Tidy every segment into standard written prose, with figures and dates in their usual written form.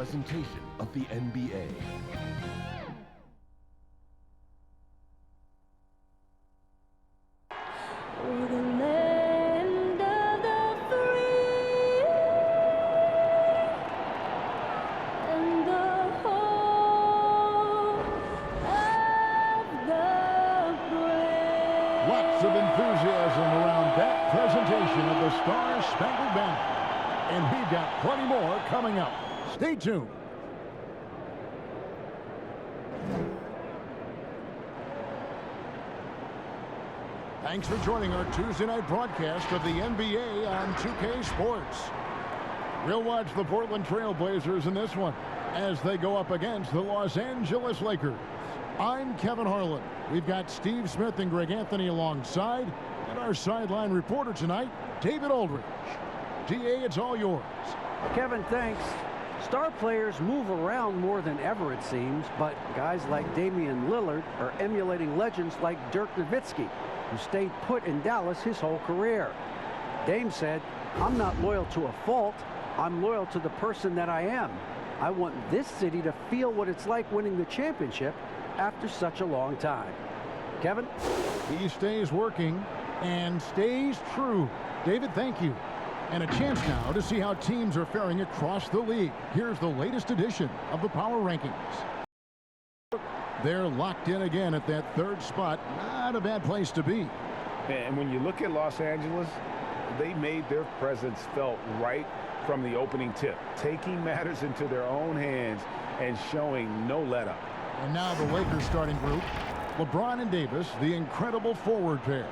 presentation of the NBA. Lots of enthusiasm around that presentation of the Star-Spangled Banner. And we've got plenty more coming up. Stay tuned. Thanks for joining our Tuesday night broadcast of the NBA on 2K Sports. We'll watch the Portland Trailblazers in this one as they go up against the Los Angeles Lakers. I'm Kevin Harlan. We've got Steve Smith and Greg Anthony alongside, and our sideline reporter tonight, David Aldridge. DA, it's all yours. Kevin, thanks. Star players move around more than ever, it seems, but guys like Damian Lillard are emulating legends like Dirk Nowitzki, who stayed put in Dallas his whole career. Dame said, "I'm not loyal to a fault. I'm loyal to the person that I am. I want this city to feel what it's like winning the championship after such a long time." Kevin? He stays working and stays true. David, thank you. And a chance now to see how teams are faring across the league. Here's the latest edition of the Power Rankings. They're locked in again at that third spot. Not a bad place to be. And when you look at Los Angeles, they made their presence felt right from the opening tip, taking matters into their own hands and showing no let-up. And now the Lakers starting group. LeBron and Davis, the incredible forward pair.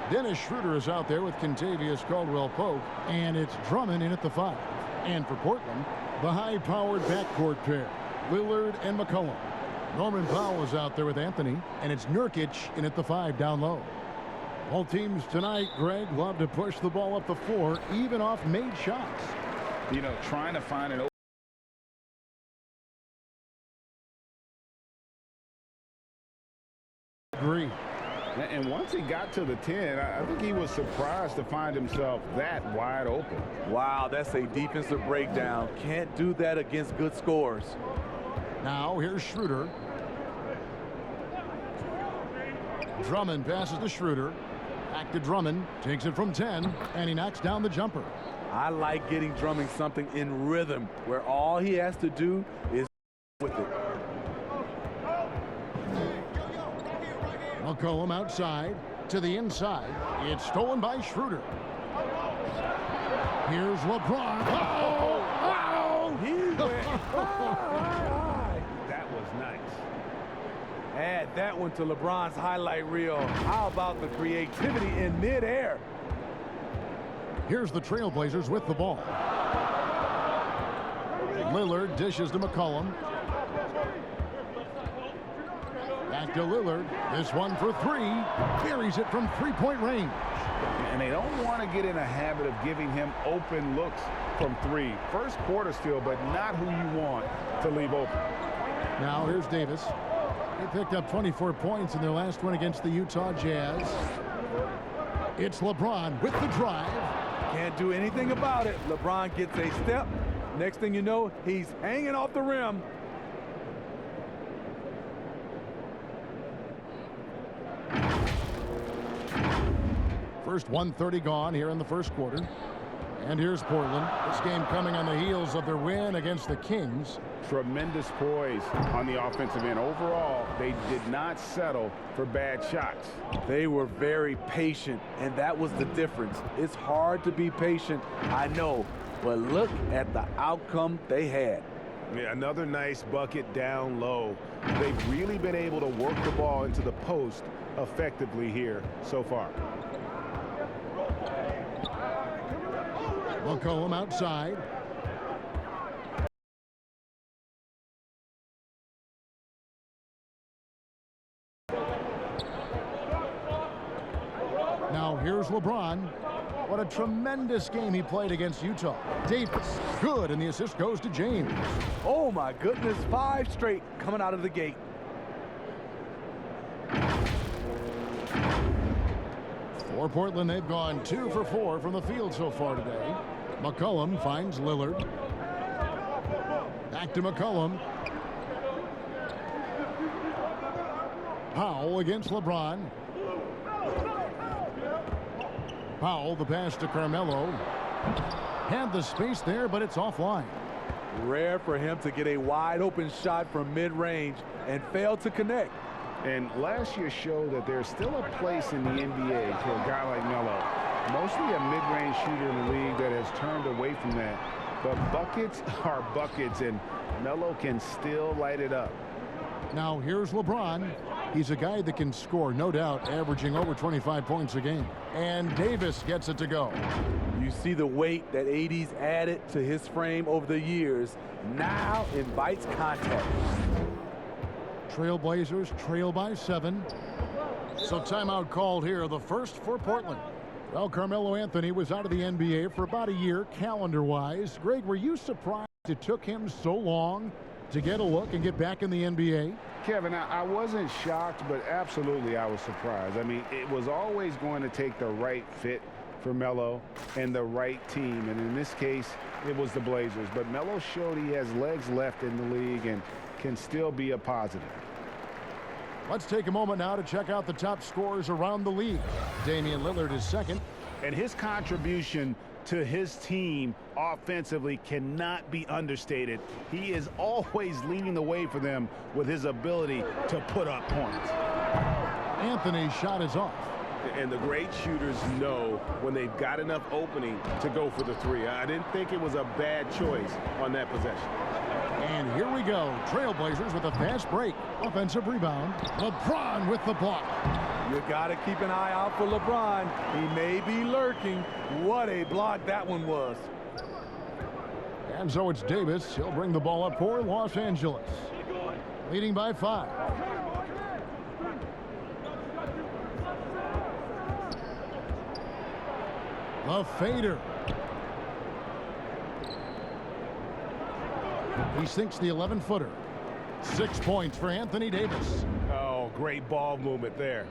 Dennis Schroeder is out there with Kentavious Caldwell-Pope, and it's Drummond in at the 5. And for Portland, the high-powered backcourt pair, Lillard and McCollum. Norman Powell is out there with Anthony, and it's Nurkic in at the 5 down low. All teams tonight, Greg, love to push the ball up the floor, even off made shots. You know, trying to find an agree. And once he got to the 10, I think he was surprised to find himself that wide open. Wow, that's a defensive breakdown. Can't do that against good scores. Now here's Schroeder. Drummond passes to Schroeder. Back to Drummond. Takes it from 10, and he knocks down the jumper. I like getting Drummond something in rhythm where all he has to do is with it. McCollum outside to the inside. It's stolen by Schroeder. Here's LeBron. Oh, wow. He went high. That was nice. Add that one to LeBron's highlight reel. How about the creativity in midair? Here's the Trailblazers with the ball. Lillard dishes to McCollum. Back to Lillard. This one for 3. Buries it from three-point range. And they don't want to get in a habit of giving him open looks from 3. First quarter still, but not who you want to leave open. Now here's Davis. He picked up 24 points in their last one against the Utah Jazz. It's LeBron with the drive. Can't do anything about it. LeBron gets a step. Next thing you know, he's hanging off the rim. First 1:30 gone here in the first quarter. And here's Portland. This game coming on the heels of their win against the Kings. Tremendous poise on the offensive end. Overall, they did not settle for bad shots. They were very patient, and that was the difference. It's hard to be patient, I know, but look at the outcome they had. Yeah, another nice bucket down low. They've really been able to work the ball into the post effectively here so far. McCollum outside. Now here's LeBron. What a tremendous game he played against Utah. Davis, good, and the assist goes to James. Oh my goodness, 5 straight coming out of the gate. For Portland, they've gone 2 for 4 from the field so far today. McCollum finds Lillard. Back to McCollum. Powell against LeBron. Powell, the pass to Carmelo. Had the space there, but it's offline. Rare for him to get a wide open shot from mid-range and fail to connect. And last year showed that there's still a place in the NBA for a guy like Melo. Mostly a mid-range shooter in the league that has turned away from that. But buckets are buckets, and Melo can still light it up. Now here's LeBron. He's a guy that can score, no doubt, averaging over 25 points a game. And Davis gets it to go. You see the weight that AD's added to his frame over the years. Now invites contact. Trailblazers trail by 7. So timeout called here, the first for Portland. Well, Carmelo Anthony was out of the NBA for about a year, calendar-wise. Greg, were you surprised it took him so long to get a look and get back in the NBA? Kevin, I wasn't shocked, but absolutely I was surprised. I mean, it was always going to take the right fit for Melo and the right team. And in this case, it was the Blazers. But Melo showed he has legs left in the league and can still be a positive. Let's take a moment now to check out the top scorers around the league. Damian Lillard is second. And his contribution to his team offensively cannot be understated. He is always leading the way for them with his ability to put up points. Anthony's shot is off. And the great shooters know when they've got enough opening to go for the three. I didn't think it was a bad choice on that possession. And here we go. Trailblazers with a fast break. Offensive rebound. LeBron with the block. You got to keep an eye out for LeBron. He may be lurking. What a block that one was. And so it's Davis. He'll bring the ball up for Los Angeles. Leading by 5. The fader. He sinks the 11-footer. 6 points for Anthony Davis. Oh, great ball movement there.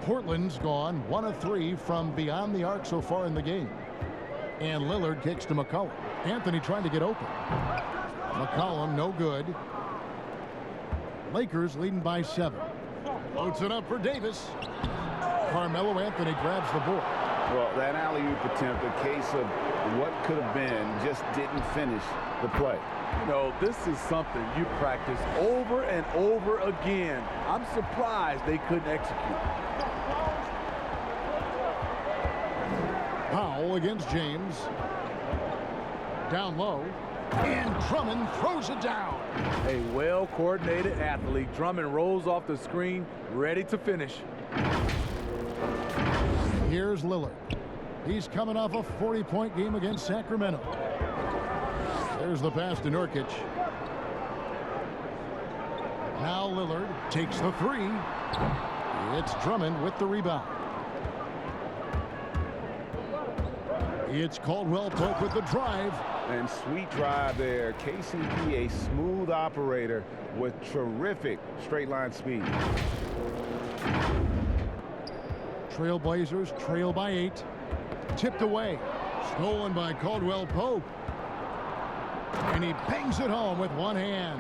Portland's gone 1 of 3 from beyond the arc so far in the game. And Lillard kicks to McCollum. Anthony trying to get open. McCollum no good. Lakers leading by 7. Loads it up for Davis. Carmelo Anthony grabs the board. Well, that alley-oop attempt, a case of what could have been, just didn't finish the play. You know, this is something you practice over and over again. I'm surprised they couldn't execute. Powell against James. Down low. And Drummond throws it down. A well-coordinated athlete. Drummond rolls off the screen, ready to finish. Here's Lillard. He's coming off a 40-point game against Sacramento. There's the pass to Nurkic. Now Lillard takes the 3. It's Drummond with the rebound. It's Caldwell Pope with the drive. And sweet drive there. KCP, a smooth operator with terrific straight line speed. Trailblazers trail by 8. Tipped away. Stolen by Caldwell Pope. And he bangs it home with one hand.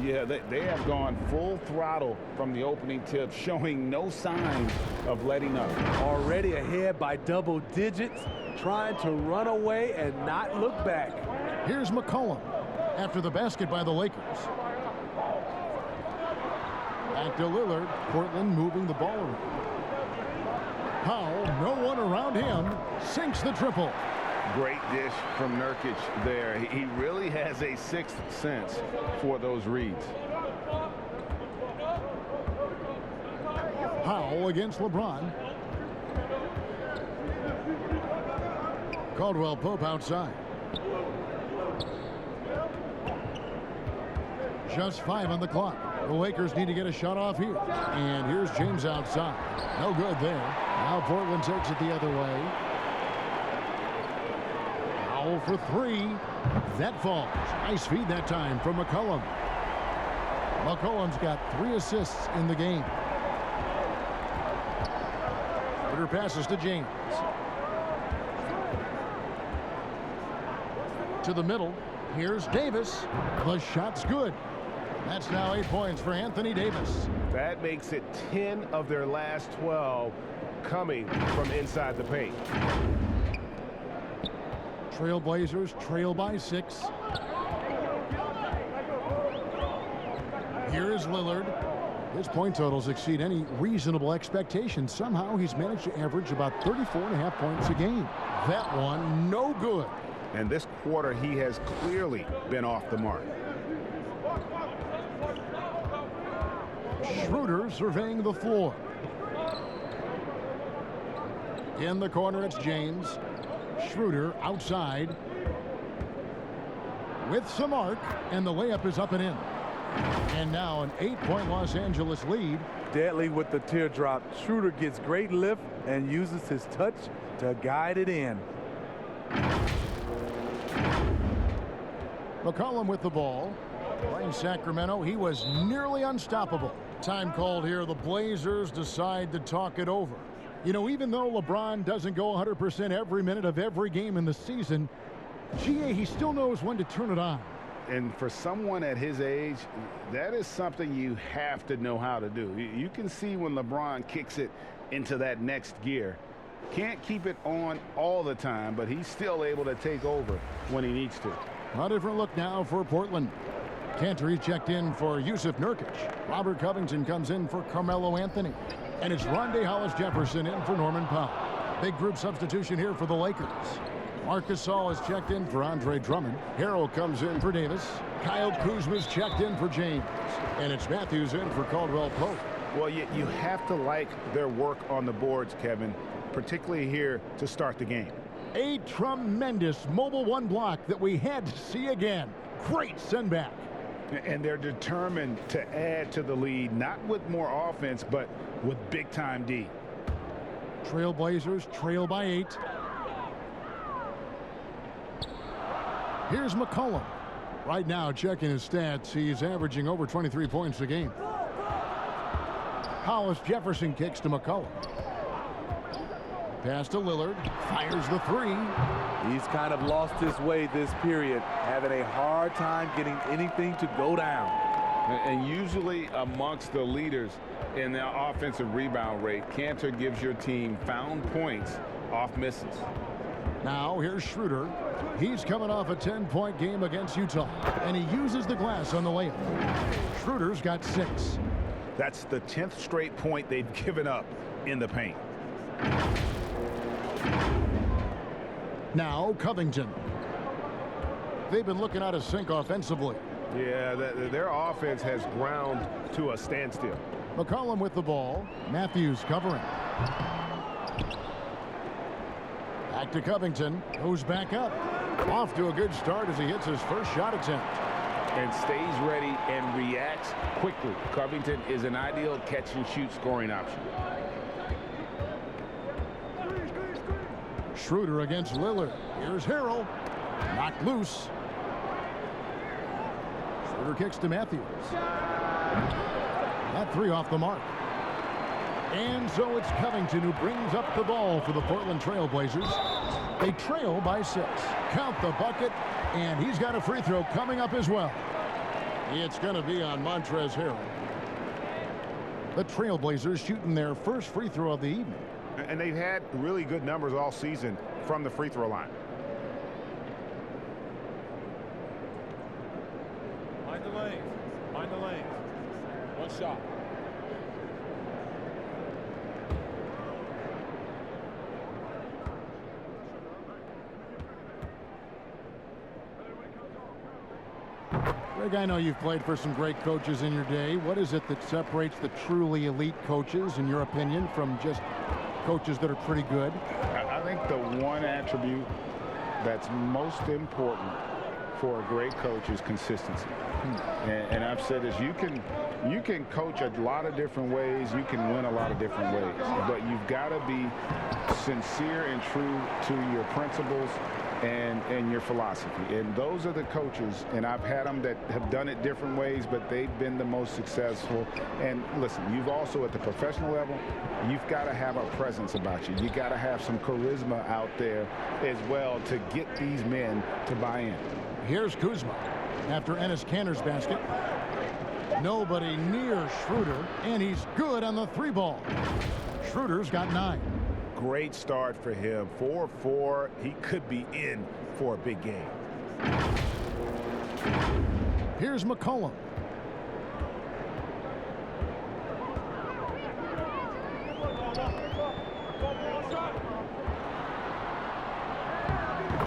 Yeah, they have gone full throttle from the opening tip, showing no signs of letting up. Already ahead by double digits, trying to run away and not look back. Here's McCollum after the basket by the Lakers. Back to Lillard. Portland moving the ball around. Powell, no one around him, sinks the triple. Great dish from Nurkic there. He really has a sixth sense for those reads. Powell against LeBron. Caldwell Pope outside. Just 5 on the clock. The Lakers need to get a shot off here. And here's James outside. No good there. Now Portland takes it the other way. Powell for 3. That falls. Nice feed that time from McCollum. McCollum's got 3 assists in the game. Passes to James. to the middle. Here's Davis. The shot's good. That's now 8 points for Anthony Davis. That makes it 10 of their last 12 coming from inside the paint. Trailblazers trail by 6. Here is Lillard. His point totals exceed any reasonable expectations. Somehow he's managed to average about 34.5 points a game. That one, no good. And this quarter, he has clearly been off the mark. Schroeder surveying the floor. In the corner, it's James. Schroeder outside with some arc, and the layup is up and in. And now an 8-point Los Angeles lead. Deadly with the teardrop. Schroeder gets great lift and uses his touch to guide it in. McCollum with the ball. Playing Sacramento, he was nearly unstoppable. Time called here. The Blazers decide to talk it over. You know, even though LeBron doesn't go 100% every minute of every game in the season, he still knows when to turn it on. And for someone at his age, that is something you have to know how to do. You can see when LeBron kicks it into that next gear. Can't keep it on all the time, but he's still able to take over when he needs to. A different look now for Portland. Cantor checked in for Yusuf Nurkic. Robert Covington comes in for Carmelo Anthony. And it's Rondé Hollis-Jefferson in for Norman Powell. Big group substitution here for the Lakers. Marcus Gasol is checked in for Andre Drummond. Harrell comes in for Davis. Kyle Kuzma's checked in for James. And it's Matthews in for Caldwell Pope. Well, you have to like their work on the boards, Kevin, particularly here to start the game. A tremendous mobile one block that we had to see again. Great send back. And they're determined to add to the lead, not with more offense, but with big-time D. Trailblazers trail by 8. Here's McCollum. Right now, checking his stats, he's averaging over 23 points a game. Hollis-Jefferson kicks to McCollum. Pass to Lillard. Fires the 3. He's kind of lost his way this period, having a hard time getting anything to go down. And usually amongst the leaders in the offensive rebound rate, Cantor gives your team found points off misses. Now here's Schroeder. He's coming off a 10-point game against Utah, and he uses the glass on the layup. Schroeder's got 6. That's the 10th straight point they've given up in the paint. Now Covington. They've been looking out of sync offensively. Yeah, their offense has ground to a standstill. McCollum with the ball. Matthews covering. Back to Covington. Goes back up. Off to a good start as he hits his first shot attempt. And stays ready and reacts quickly. Covington is an ideal catch-and-shoot scoring option. Schroeder against Lillard. Here's Harrell. Knocked loose. Schroeder kicks to Matthews. That 3 off the mark. And so it's Covington who brings up the ball for the Portland Trailblazers. They trail by 6. Count the bucket, and he's got a free throw coming up as well. It's going to be on Montrezl Harrell. The Trailblazers shooting their first free throw of the evening. And they've had really good numbers all season from the free throw line. Mind the lanes. Mind the lanes. One shot. Greg, I know you've played for some great coaches in your day. What is it that separates the truly elite coaches, in your opinion, from just coaches that are pretty good? I think the one attribute that's most important for a great coach is consistency. And I've said this, you can coach a lot of different ways, you can win a lot of different ways, but you've got to be sincere and true to your principles and your philosophy. And those are the coaches, and I've had them that have done it different ways, but they've been the most successful. And listen, you've also at the professional level, you've got to have a presence about you. You got to have some charisma out there as well to get these men to buy in. Here's Kuzma after Enes Kanter's basket. Nobody near Schroeder, and he's good on the 3-ball. Schroeder's got 9. Great start for him. 4-4. He could be in for a big game. Here's McCollum.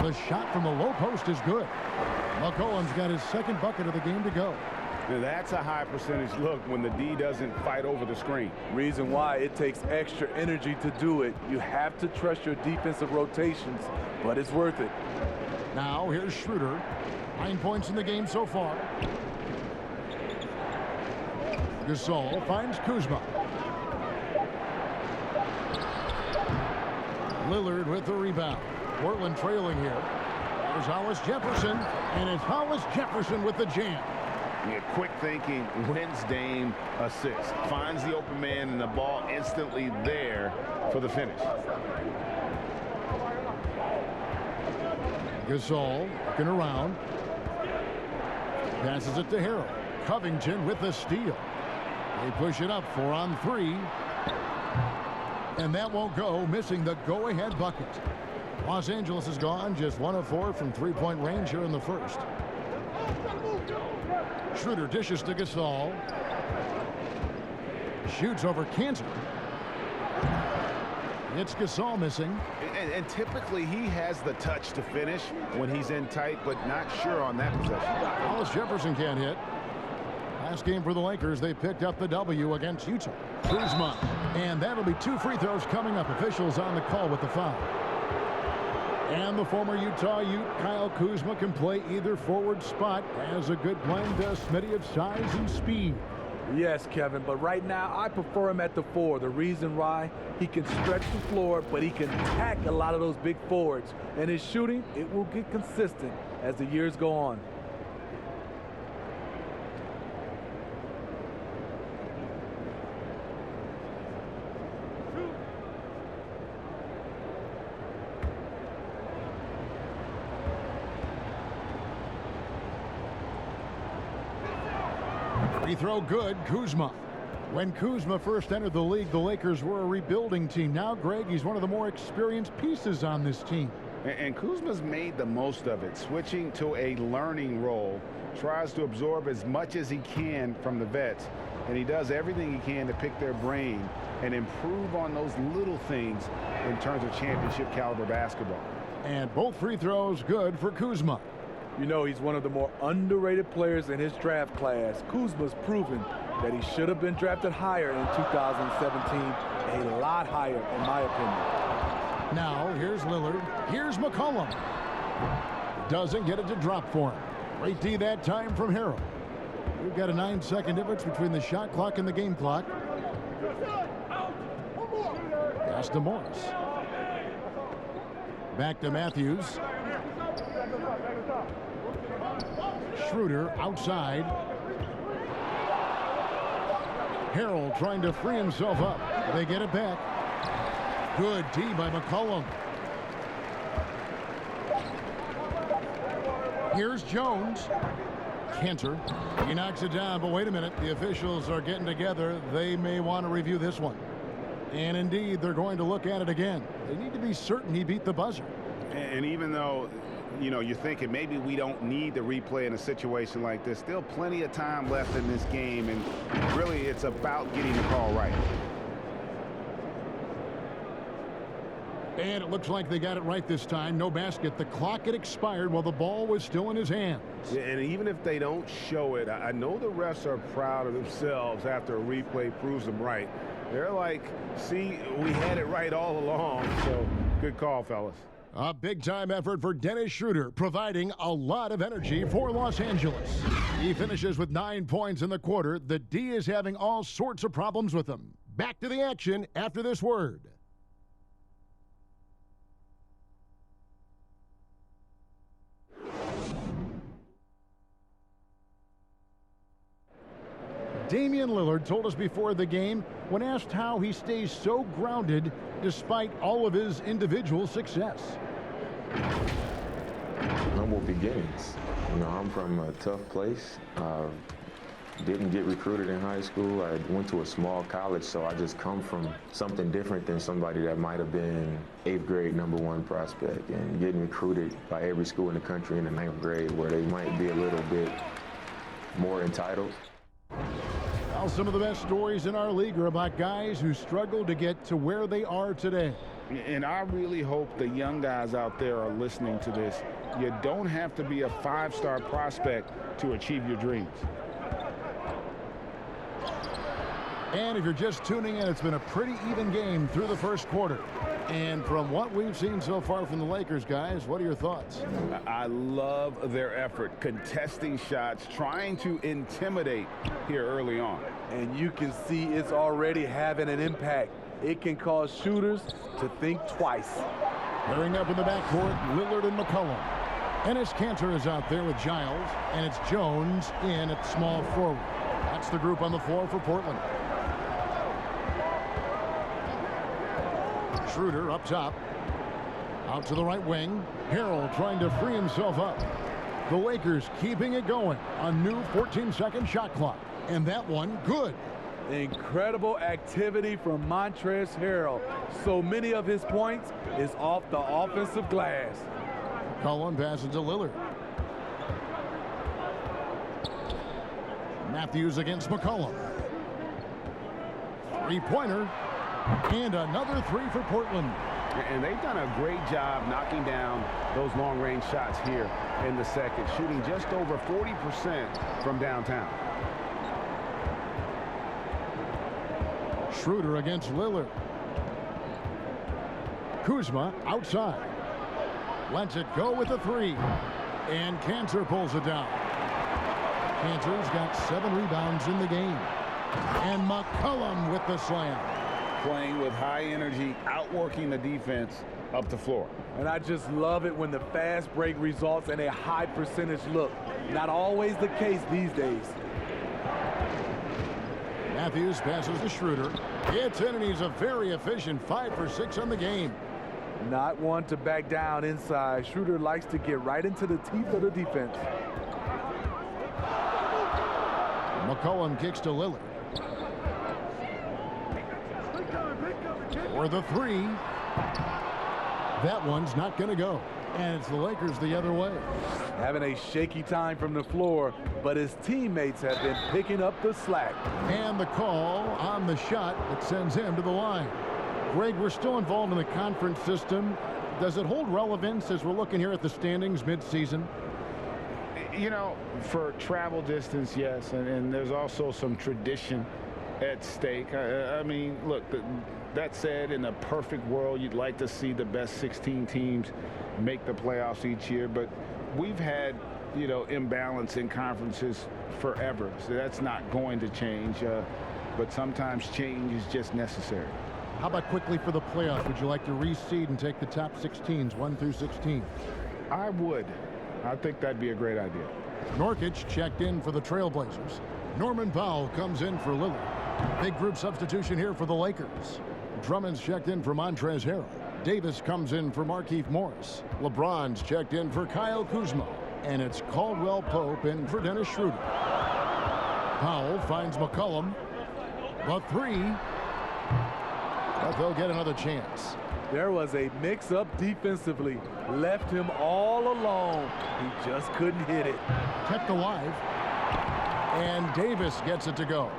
The shot from the low post is good. McCollum's got his second bucket of the game to go. Now that's a high percentage look when the D doesn't fight over the screen. Reason why it takes extra energy to do it. You have to trust your defensive rotations, but it's worth it. Now here's Schroeder. 9 points in the game so far. Gasol finds Kuzma. Lillard with the rebound. Portland trailing here. There's Hollis Jefferson, and it's Hollis Jefferson with the jam. Yeah, quick thinking, wins Dame assist. Finds the open man, and the ball instantly there for the finish. Gasol looking around. Passes it to Harrell. Covington with the steal. They push it up 4 on 3. And that won't go, missing the go-ahead bucket. Los Angeles is gone, just 1 of 4 from 3-point range here in the first. Schroeder dishes to Gasol. Shoots over Kanter. It's Gasol missing. And typically he has the touch to finish when he's in tight, but not sure on that possession. Hollis Jefferson can't hit. Last game for the Lakers, they picked up the W against Utah. Kuzma. And that'll be 2 free throws coming up. Officials on the call with the foul. And the former Utah Ute, Kyle Kuzma, can play either forward spot. Has a good blend, Smitty, of size and speed. Yes, Kevin, but right now I prefer him at the 4. The reason why, he can stretch the floor, but he can attack a lot of those big forwards. And his shooting, it will get consistent as the years go on. Free throw good, Kuzma. When Kuzma first entered the league, the Lakers were a rebuilding team. Now, Greg, he's one of the more experienced pieces on this team. And Kuzma's made the most of it, switching to a learning role. Tries to absorb as much as he can from the vets, and he does everything he can to pick their brain and improve on those little things in terms of championship caliber basketball. And both free throws good for Kuzma. You know, he's one of the more underrated players in his draft class. Kuzma's proven that he should have been drafted higher in 2017, a lot higher in my opinion. Now here's Lillard. Here's McCollum. Doesn't get it to drop for him. Great D that time from Harrell. We've got a 9-second difference between the shot clock and the game clock. Pass to Morris. Back to Matthews. Schroeder outside. Harrell trying to free himself up. They get it back. Good D by McCollum. Here's Jones. Kanter. He knocks it down, but wait a minute. The officials are getting together. They may want to review this one. And indeed, they're going to look at it again. They need to be certain he beat the buzzer. And even though, you know, you're thinking maybe we don't need the replay in a situation like this, still plenty of time left in this game, and really it's about getting the call right. And it looks like they got it right this time. No basket. The clock had expired while the ball was still in his hands. Yeah, and even if they don't show it, I know the refs are proud of themselves after a replay proves them right. They're like, see, we had it right all along. So good call, fellas. A big-time effort for Dennis Schroeder, providing a lot of energy for Los Angeles. He finishes with 9 points in the quarter. The D is having all sorts of problems with him. Back to the action after this word. Damian Lillard told us before the game when asked how he stays so grounded despite all of his individual success. Humble beginnings. You know, I'm from a tough place. Didn't get recruited in high school. I went to a small college, so I just come from something different than somebody that might have been 8th grade #1 prospect and getting recruited by every school in the country in the 9th grade where they might be a little bit more entitled. Well, some of the best stories in our league are about guys who struggled to get to where they are today. And I really hope the young guys out there are listening to this. You don't have to be a 5-star prospect to achieve your dreams. And if you're just tuning in, it's been a pretty even game through the first quarter. And from what we've seen so far from the Lakers, guys, what are your thoughts? I love their effort, contesting shots, trying to intimidate here early on. And you can see it's already having an impact. It can cause shooters to think twice. Pairing up in the backcourt, Lillard and McCollum. Enes Kanter is out there with Giles, and it's Jones in at small forward. That's the group on the floor for Portland. Schroeder up top. Out to the right wing. Harrell trying to free himself up. The Lakers keeping it going. A new 14-second shot clock. And that one good. Incredible activity from Montrezl Harrell. So many of his points is off the offensive glass. Cullen passes to Lillard. Matthews against McCollum. Three-pointer. And another three for Portland. And they've done a great job knocking down those long-range shots here in the second, shooting just over 40% from downtown. Schroeder against Lillard. Kuzma outside. Lets it go with a three. And Kanter pulls it down. Kanter's got 7 rebounds in the game. And McCollum with the slam. Playing with high energy, outworking the defense up the floor. And I just love it when the fast break results in a high percentage look. Not always the case these days. Matthews passes to Schroeder. It's in, and he's a very efficient 5 for 6 on the game. Not one to back down inside. Schroeder likes to get right into the teeth of the defense. McCollum kicks to Lillard. For the three. That one's not going to go. And it's the Lakers the other way. Having a shaky time from the floor, but his teammates have been picking up the slack. And the call on the shot that sends him to the line. Greg, we're still involved in the conference system. Does it hold relevance as we're looking here at the standings mid-season? You know, for travel distance, yes, and there's also some tradition at stake. I mean, look, that said, in a perfect world, you'd like to see the best 16 teams make the playoffs each year, but we've had, you know, imbalance in conferences forever, so that's not going to change, but sometimes change is just necessary. How about quickly for the playoffs? Would you like to reseed and take the top 6 teams, 1 through 16? I would. I think that'd be a great idea. Nurkic checked in for the Trailblazers. Norman Powell comes in for Lillard. Big group substitution here for the Lakers. Drummond's checked in for Montrezl Harrell. Davis comes in for Markieff Morris. LeBron's checked in for Kyle Kuzma. And it's Caldwell Pope in for Dennis Schroeder. Powell finds McCollum. The three. But they'll get another chance. There was a mix-up defensively. Left him all alone. He just couldn't hit it. Kept alive. And Davis gets it to go.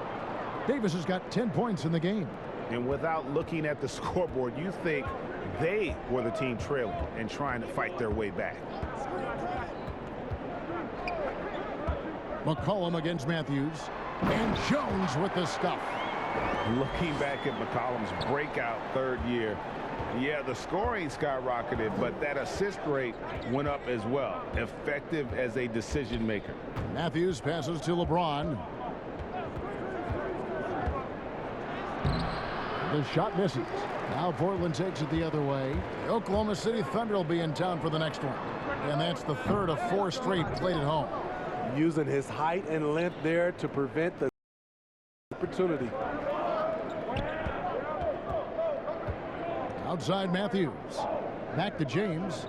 Davis has got 10 points in the game. And without looking at the scoreboard, you think they were the team trailing and trying to fight their way back. McCollum against Matthews. And Jones with the stuff. Looking back at McCollum's breakout third year, yeah, the scoring skyrocketed, but that assist rate went up as well. Effective as a decision maker. Matthews passes to LeBron. The shot misses. Now Portland takes it the other way. The Oklahoma City Thunder will be in town for the next one. And that's the third of 4 straight played at home. Using his height and length there to prevent the opportunity. Outside Matthews. Back to James.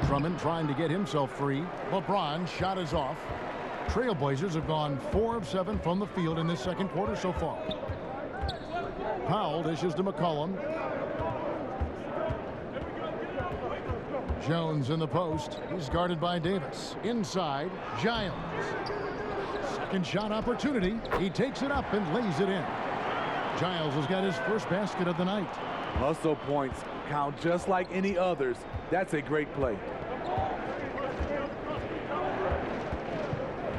Drummond trying to get himself free. LeBron shot is off. Trailblazers have gone 4 of 7 from the field in this second quarter so far. Powell dishes to McCollum. Jones in the post. He's guarded by Davis. Inside, Giles. Second shot opportunity. He takes it up and lays it in. Giles has got his first basket of the night. Hustle points count just like any others. That's a great play.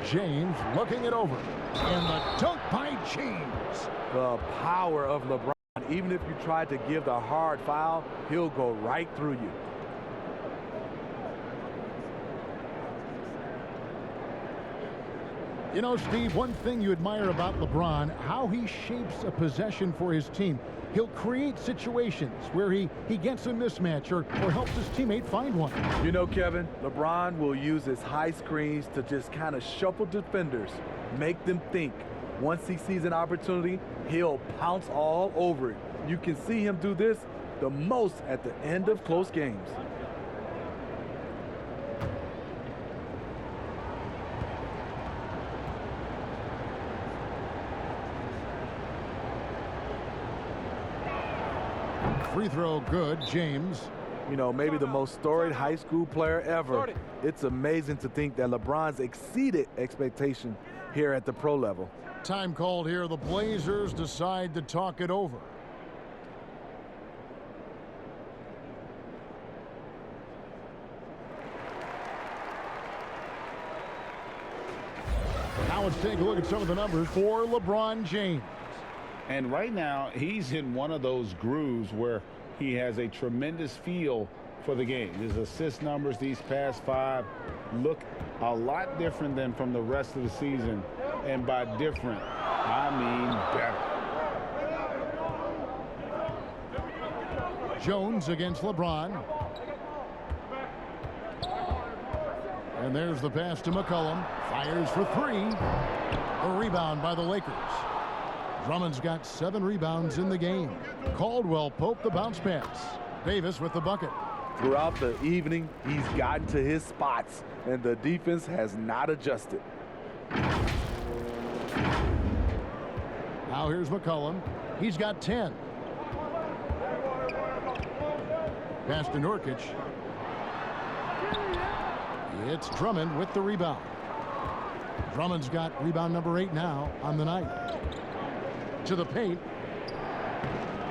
James looking it over. And the dunk by James. The power of LeBron. Even if you try to give the hard foul, he'll go right through you. You know, Steve, one thing you admire about LeBron, how he shapes a possession for his team. He'll create situations where he gets a mismatch or helps his teammate find one. You know, Kevin, LeBron will use his high screens to just kind of shuffle defenders, make them think. Once he sees an opportunity, he'll pounce all over it. You can see him do this the most at the end of close games. Free throw good, James. You know, maybe the most storied high school player ever. It's amazing to think that LeBron's exceeded expectation here at the pro level. Time called here. The Blazers decide to talk it over. Now let's take a look at some of the numbers for LeBron James. And right now, he's in one of those grooves where he has a tremendous feel for the game. His assist numbers these past 5 look a lot different than from the rest of the season. And by different, I mean better. Jones against LeBron. And there's the pass to McCollum. Fires for 3. A rebound by the Lakers. Drummond's got 7 rebounds in the game. Caldwell Pope the bounce pass. Davis with the bucket. Throughout the evening, he's gotten to his spots, and the defense has not adjusted. Now here's McCollum. He's got 10. Pass to Nurkic. It's Drummond with the rebound. Drummond's got rebound number 8 now on the night. To the paint.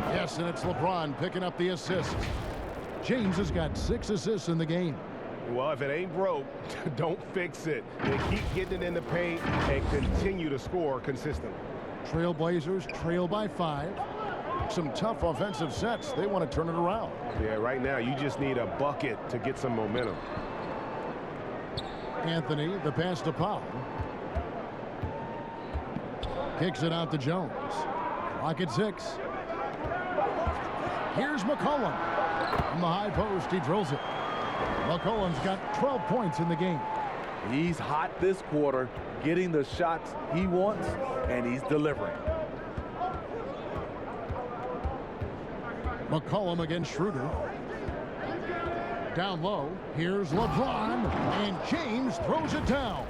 Yes, and it's LeBron picking up the assist. James has got 6 assists in the game. Well, if it ain't broke, don't fix it. They keep getting it in the paint and continue to score consistently. Trailblazers trail by 5. Some tough offensive sets. They want to turn it around. Yeah, right now you just need a bucket to get some momentum. Anthony, the pass to Powell. Kicks it out to Jones. Clock at 6. Here's McCollum. From the high post, he drills it. McCollum's got 12 points in the game. He's hot this quarter, getting the shots he wants, and he's delivering. McCollum against Schroeder. Down low, here's LeBron, and James throws it down.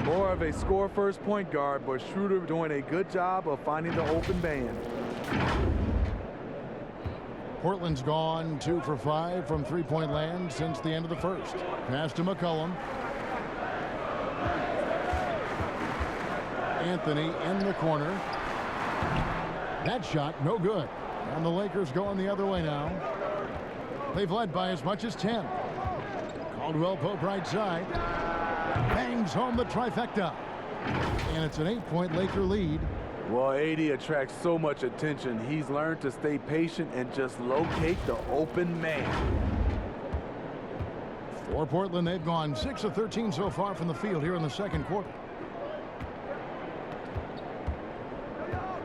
More of a score-first point guard, but Schroeder doing a good job of finding the open man. Portland's gone 2 for 5 from three-point land since the end of the first. Pass to McCollum. Anthony in the corner. That shot, no good. And the Lakers going the other way now. They've led by as much as 10. Caldwell Pope right side. Bangs home the trifecta. And it's an 8-point Laker lead. Well, AD attracts so much attention. He's learned to stay patient and just locate the open man. For Portland, they've gone 6 of 13 so far from the field here in the second quarter.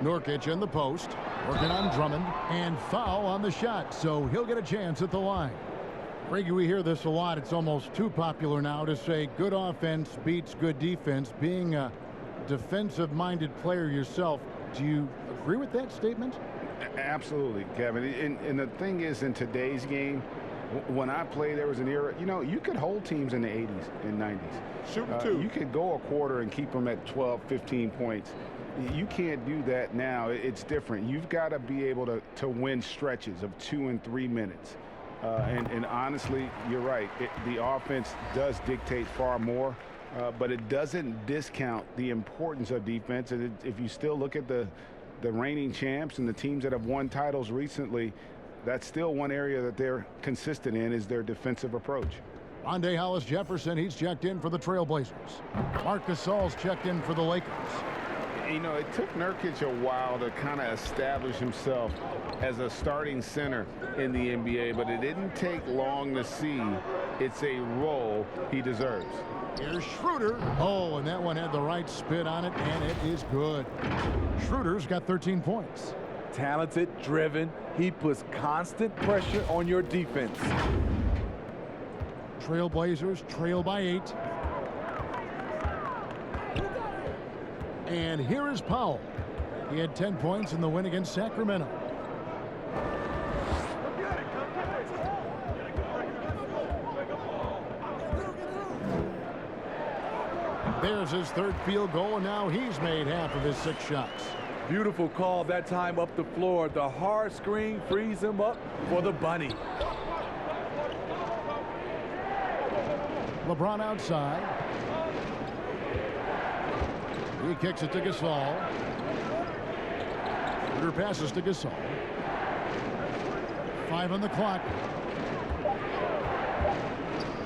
Nurkic in the post, working on Drummond, and foul on the shot, so he'll get a chance at the line. Reggie, we hear this a lot. It's almost too popular now to say good offense beats good defense. Being defensive-minded player yourself. Do you agree with that statement? Absolutely, Kevin. And the thing is, in today's game, when I played, there was an era, you could hold teams in the 80s and 90s. Shooting two. You could go a quarter and keep them at 12, 15 points. You can't do that now. It's different. You've got to be able to win stretches of 2 and 3 minutes. And honestly, you're right. The offense does dictate far more, but it doesn't discount the importance of defense. And if you still look at the reigning champs and the teams that have won titles recently, that's still one area that they're consistent in, is their defensive approach. Rondé Hollis-Jefferson, he's checked in for the Trailblazers. Marc Gasol's checked in for the Lakers. It took Nurkic a while to kind of establish himself as a starting center in the NBA, but it didn't take long to see it's a role he deserves. Here's Schroeder. Oh, and that one had the right spin on it, and it is good. Schroeder's got 13 points. Talented, driven. He puts constant pressure on your defense. Trailblazers trail by 8. And here is Powell. He had 10 points in the win against Sacramento. There's his third field goal, and now he's made half of his 6 shots. Beautiful call that time up the floor. The hard screen frees him up for the bunny. LeBron outside. He kicks it to Gasol. Schroeder passes to Gasol. 5 on the clock.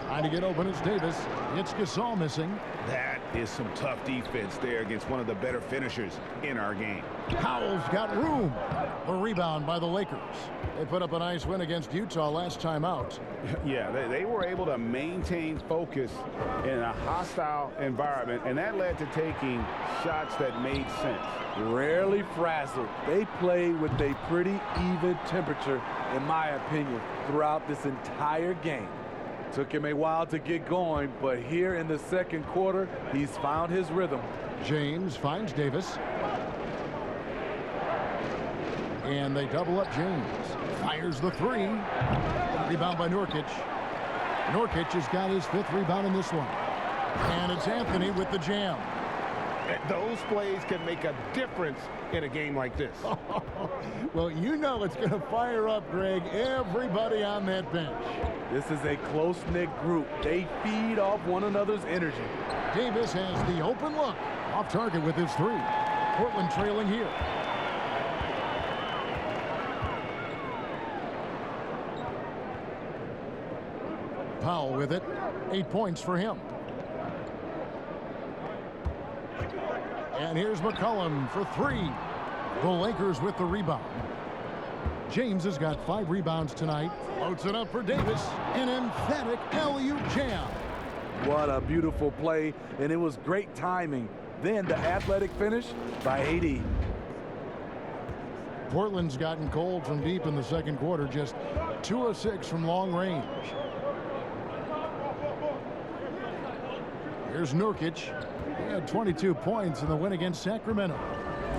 Trying to get open, it's Davis. It's Gasol missing. That is some tough defense there against one of the better finishers in our game. Powell's got room. A rebound by the Lakers. They put up a nice win against Utah last time out. Yeah, they were able to maintain focus in a hostile environment, and that led to taking shots that made sense. Rarely frazzled. They play with a pretty even temperature, in my opinion, throughout this entire game. Took him a while to get going, but here in the second quarter, he's found his rhythm. James finds Davis. And they double up James. Fires the 3. Rebound by Nurkic. Nurkic has got his 5th rebound in this one. And it's Anthony with the jam. Those plays can make a difference in a game like this. Well, it's going to fire up, Greg, everybody on that bench. This is a close-knit group. They feed off one another's energy. Davis has the open look. Off target with his 3. Portland trailing here. Powell with it. 8 points for him. And here's McCollum for 3. The Lakers with the rebound. James has got 5 rebounds tonight. Floats it up for Davis. An emphatic alley-oop jam. What a beautiful play, and it was great timing. Then the athletic finish by AD. Portland's gotten cold from deep in the second quarter. Just 2 of 6 from long range. Here's Nurkic. He had 22 points in the win against Sacramento.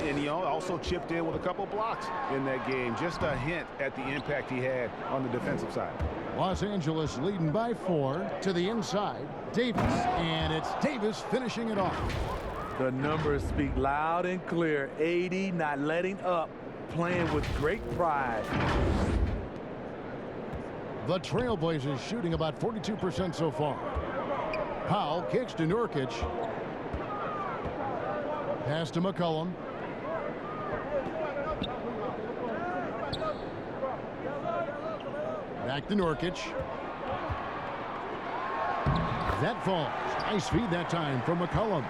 And he also chipped in with a couple blocks in that game. Just a hint at the impact he had on the defensive side. Los Angeles leading by 4 to the inside. Davis, and it's Davis finishing it off. The numbers speak loud and clear. AD not letting up, playing with great pride. The Trailblazers shooting about 42% so far. Powell kicks to Nurkic. Pass to McCollum. Back to Nurkic. That falls. Nice feed that time from McCollum.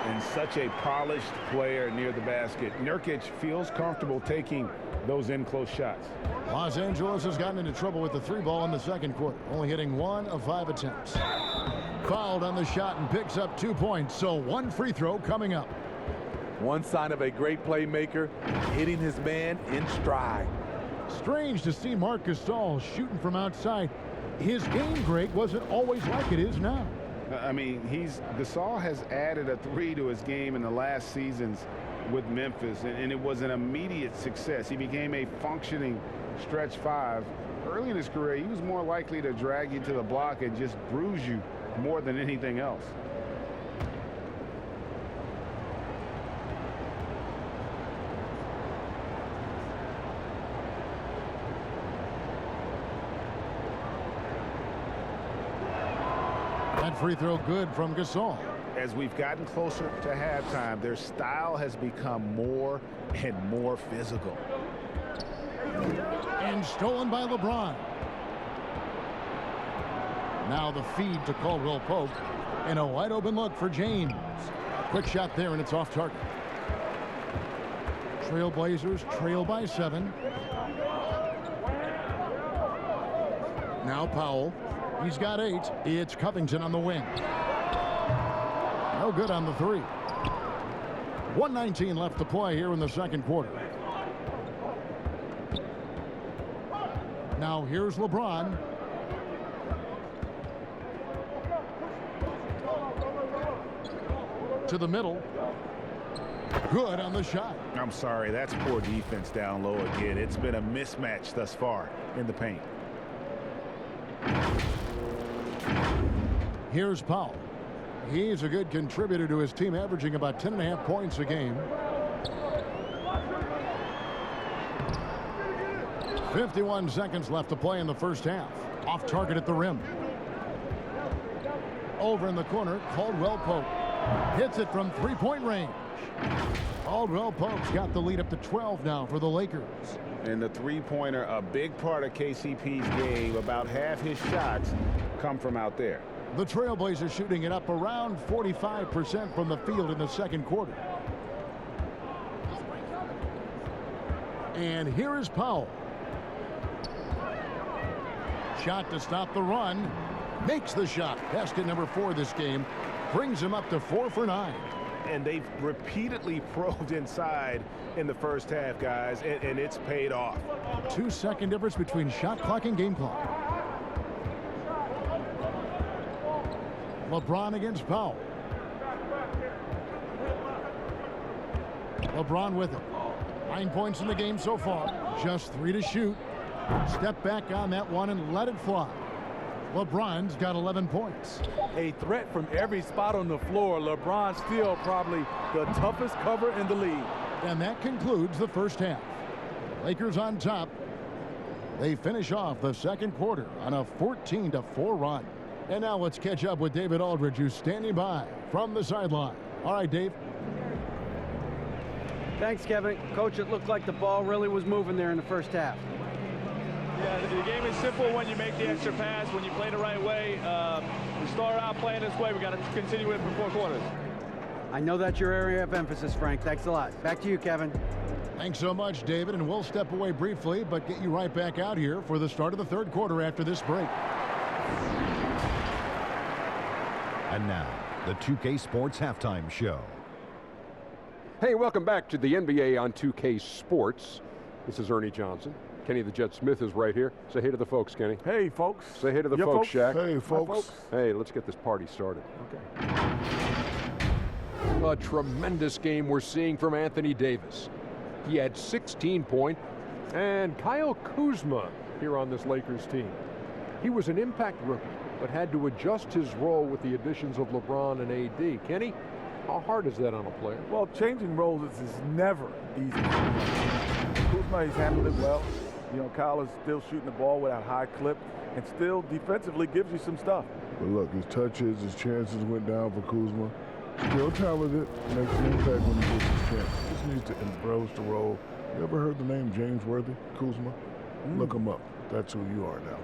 And such a polished player near the basket. Nurkic feels comfortable taking those in-close shots. Los Angeles has gotten into trouble with the 3 ball in the second quarter, only hitting 1 of 5 attempts. Fouled on the shot and picks up 2 points, so 1 free throw coming up. One sign of a great playmaker, hitting his man in stride. Strange to see Marc Gasol shooting from outside. His game, Greg, wasn't always like it is now. I mean, Gasol has added a 3 to his game in the last seasons with Memphis, and it was an immediate success. He became a functioning stretch 5. Early in his career, he was more likely to drag you to the block and just bruise you more than anything else. That free throw good from Gasol. As we've gotten closer to halftime, their style has become more and more physical. And stolen by LeBron. Now the feed to Caldwell Pope. And a wide open look for James. Quick shot there, and it's off target. Trailblazers trail by 7. Now Powell. He's got 8. It's Covington on the wing. No good on the 3. 1:19 left to play here in the second quarter. Now here's LeBron. To the middle. Good on the shot. I'm sorry, that's poor defense down low again. It's been a mismatch thus far in the paint. Here's Powell. He's a good contributor to his team, averaging about 10.5 points a game. 51 seconds left to play in the first half. Off target at the rim. Over in the corner, Caldwell Pope. Hits it from three-point range. Caldwell Pope's got the lead up to 12 now for the Lakers. And the three-pointer, a big part of KCP's game. About half his shots come from out there. The Trailblazers shooting it up around 45% from the field in the second quarter. And here is Powell. Shot to stop the run. Makes the shot. Basket number 4 this game. Brings him up to 4 for 9. And they've repeatedly probed inside in the first half, guys, and it's paid off. 2-second difference between shot clock and game clock. LeBron against Powell. LeBron with it. 9 points in the game so far. Just 3 to shoot. Step back on that one and let it fly. LeBron's got 11 points. A threat from every spot on the floor. LeBron still probably the toughest cover in the league. And that concludes the first half. Lakers on top. They finish off the second quarter on a 14-4 run. And now let's catch up with David Aldridge, who's standing by from the sideline. All right, Dave. Thanks, Kevin. Coach, it looked like the ball really was moving there in the first half. Yeah, the game is simple when you make the extra pass, when you play the right way. We start out playing this way. We got to continue it for 4 quarters. I know that's your area of emphasis, Frank. Thanks a lot. Back to you, Kevin. Thanks so much, David. And we'll step away briefly, but get you right back out here for the start of the third quarter after this break. And now, the 2K Sports Halftime Show. Hey, welcome back to the NBA on 2K Sports. This is Ernie Johnson. Kenny the Jet Smith is right here. Say hey to the folks, Kenny. Hey, folks. Say hey to the folks, Shaq. Hey, folks. Hey, let's get this party started. Okay. A tremendous game we're seeing from Anthony Davis. He had 16 points. And Kyle Kuzma here on this Lakers team. He was an impact rookie, but had to adjust his role with the additions of LeBron and AD. Kenny, how hard is that on a player? Well, changing roles is never easy. Kuzma, he's handled it well. You know, Kyle is still shooting the ball with a high clip and still defensively gives you some stuff. But look, his touches, his chances went down for Kuzma. Still talented, makes an impact when he gets his chance. Just needs to embrace the role. You ever heard the name James Worthy, Kuzma? Look him up. That's who you are now.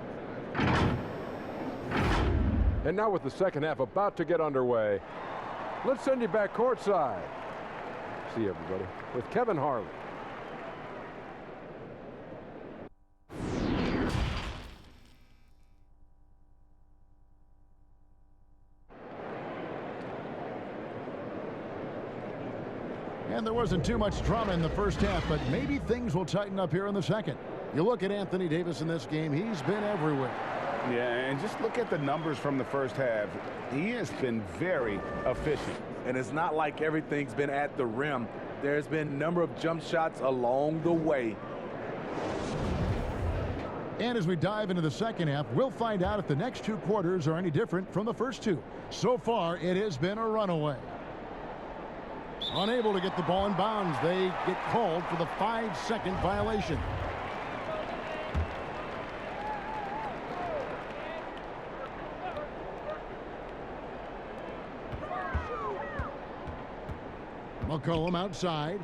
And now with the second half about to get underway, let's send you back courtside. See everybody with Kevin Harlan. And there wasn't too much drama in the first half, but maybe things will tighten up here in the second. You look at Anthony Davis in this game, he's been everywhere. Yeah, and just look at the numbers from the first half. He has been very efficient. And it's not like everything's been at the rim. There's been a number of jump shots along the way. And as we dive into the second half, we'll find out if the next 2 quarters are any different from the first 2. So far, it has been a runaway. Unable to get the ball in bounds. They get called for the 5-second violation. McCollum outside.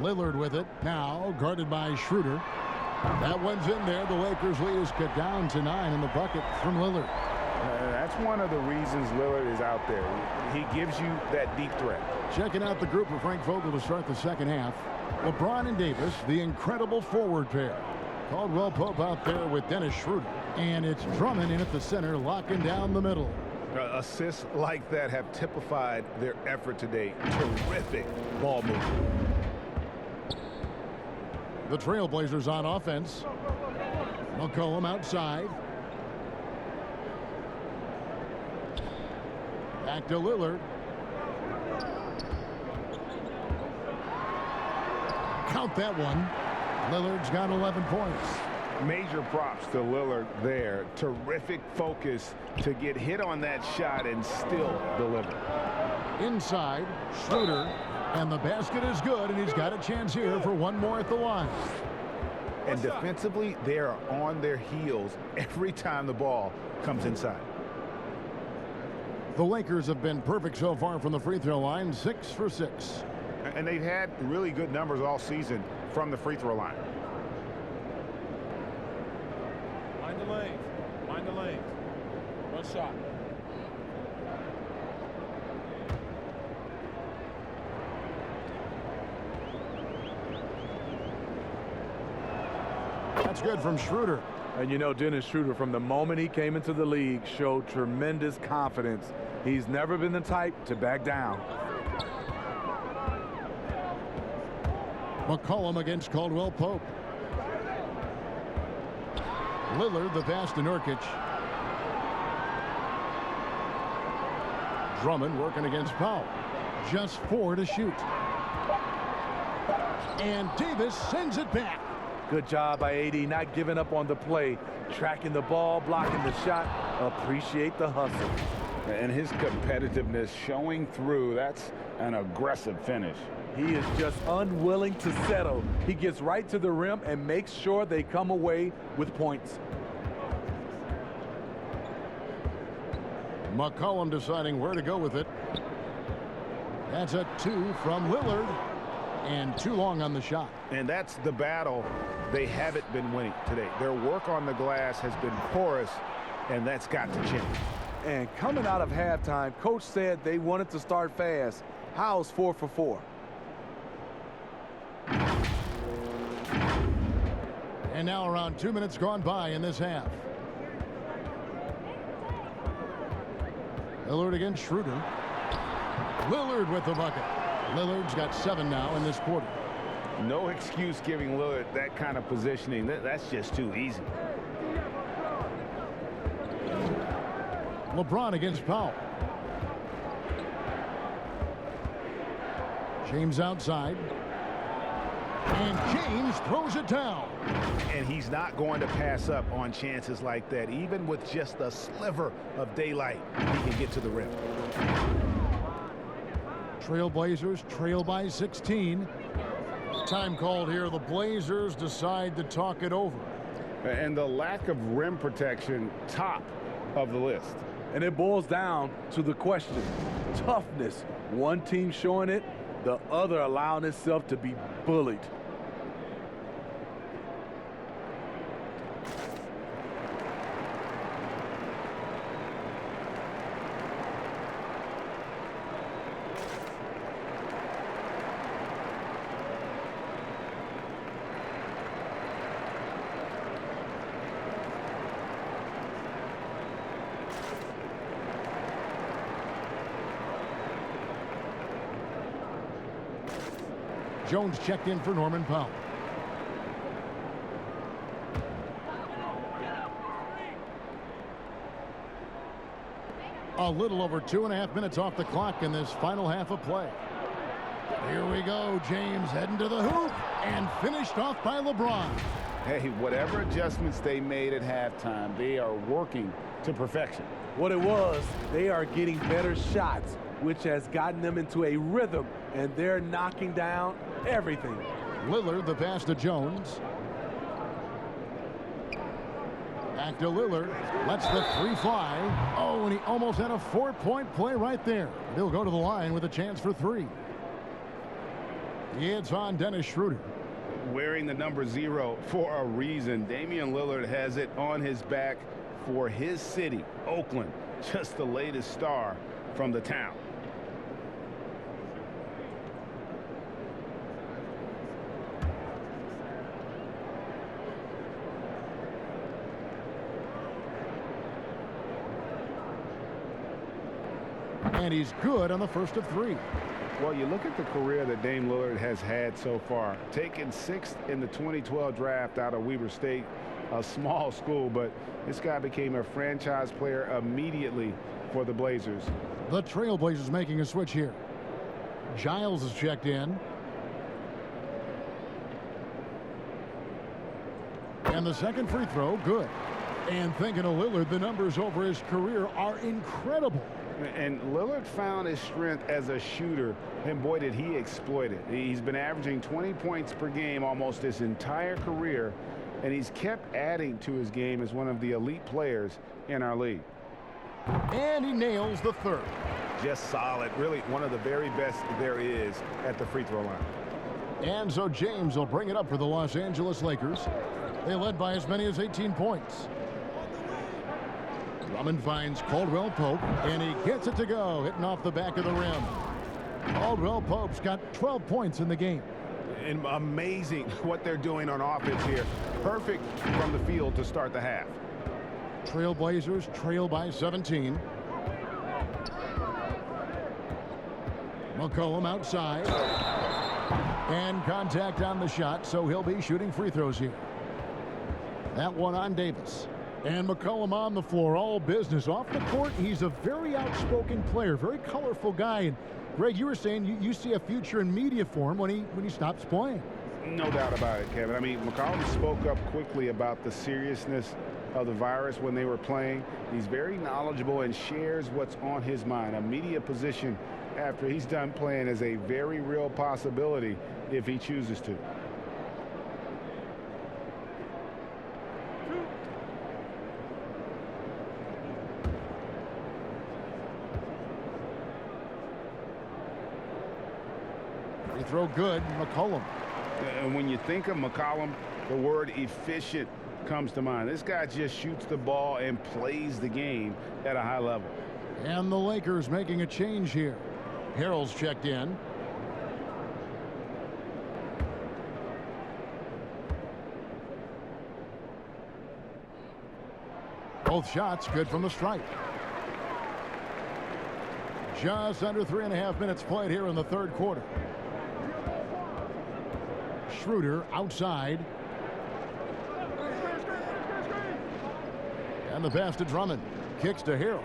Lillard with it. Now guarded by Schroeder. That one's in there. The Lakers lead is cut down to 9 in the bucket from Lillard. That's one of the reasons Lillard is out there. He gives you that deep threat. Checking out the group of Frank Vogel to start the second half. LeBron and Davis, the incredible forward pair. Caldwell Pope out there with Dennis Schroeder. And it's Drummond in at the center, locking down the middle. Assists like that have typified their effort today. Terrific ball movement. The Trailblazers on offense. McCollum outside. Back to Lillard. Count that one. Lillard's got 11 points. Major props to Lillard there. Terrific focus to get hit on that shot and still deliver. Inside, Schroeder, and the basket is good, and he's got a chance here for one more at the line. And defensively, they are on their heels every time the ball comes inside. The Lakers have been perfect so far from the free throw line, 6 for 6. And they've had really good numbers all season from the free throw line. Mind the lanes. Mind the lanes. One shot. That's good from Schroeder. And you know, Dennis Schroeder, from the moment he came into the league, showed tremendous confidence. He's never been the type to back down. McCollum against Caldwell Pope. Lillard, the pass to Nurkic. Drummond working against Powell. Just 4 to shoot. And Davis sends it back. Good job by AD, not giving up on the play, tracking the ball, blocking the shot. Appreciate the hustle. And his competitiveness showing through. That's an aggressive finish. He is just unwilling to settle. He gets right to the rim and makes sure they come away with points. McCollum deciding where to go with it. That's a 2 from Lillard. And too long on the shot. And that's the battle they haven't been winning today. Their work on the glass has been porous, and that's got to change. And coming out of halftime, coach said they wanted to start fast. How's 4 for 4? And now around 2 minutes gone by in this half. Lillard against Schroeder. Lillard with the bucket. Lillard's got 7 now in this quarter. No excuse giving Lillard that kind of positioning. That's just too easy. LeBron against Powell. James outside. And James throws it down. And he's not going to pass up on chances like that. Even with just a sliver of daylight, he can get to the rim. Trailblazers trail by 16. Time called here. The Blazers decide to talk it over. And the lack of rim protection, top of the list. And it boils down to the question. Toughness. One team showing it, the other allowing itself to be bullied. Jones checked in for Norman Powell. A little over 2.5 minutes off the clock in this final half of play. Here we go. James heading to the hoop and finished off by LeBron. Hey, whatever adjustments they made at halftime, they are working to perfection. What it was, they are getting better shots, which has gotten them into a rhythm, and they're knocking down everything. Lillard, the pass to Jones. Back to Lillard. Lets the three fly. Oh, and he almost had a 4-point play right there. He'll go to the line with a chance for 3. It's on Dennis Schroeder. Wearing the number 0 for a reason. Damian Lillard has it on his back for his city, Oakland. Just the latest star from the town. And he's good on the first of 3. Well, you look at the career that Dame Lillard has had so far. Taken 6th in the 2012 draft out of Weber State, a small school, but this guy became a franchise player immediately for the Blazers. The Trailblazers making a switch here. Giles is checked in. And the second free throw, good. And thinking of Lillard, the numbers over his career are incredible. And Lillard found his strength as a shooter, and boy, did he exploit it. He's been averaging 20 points per game almost his entire career, and he's kept adding to his game as one of the elite players in our league. And he nails the third. Just solid. Really one of the very best there is at the free throw line. And so James will bring it up for the Los Angeles Lakers. They led by as many as 18 points. Drummond finds Caldwell Pope, and he gets it to go, hitting off the back of the rim. Caldwell Pope's got 12 points in the game. And amazing what they're doing on offense here. Perfect from the field to start the half. Trailblazers trail by 17. McCollum outside. And contact on the shot, so he'll be shooting free throws here. That one on Davis. And McCollum on the floor, all business. Off the court, he's a very outspoken player, very colorful guy. And Greg, you were saying you see a future in media for him when he stops playing. No doubt about it, Kevin. I mean, McCollum spoke up quickly about the seriousness of the virus when they were playing. He's very knowledgeable and shares what's on his mind. A media position after he's done playing is a very real possibility if he chooses to. Free throw good, McCollum. And when you think of McCollum, the word efficient comes to mind. This guy just shoots the ball and plays the game at a high level. And the Lakers making a change here. Harrell's checked in. Both shots good from the stripe. Just under 3.5 minutes played here in the third quarter. Schroeder outside. And the pass to Drummond. Kicks to Harrell.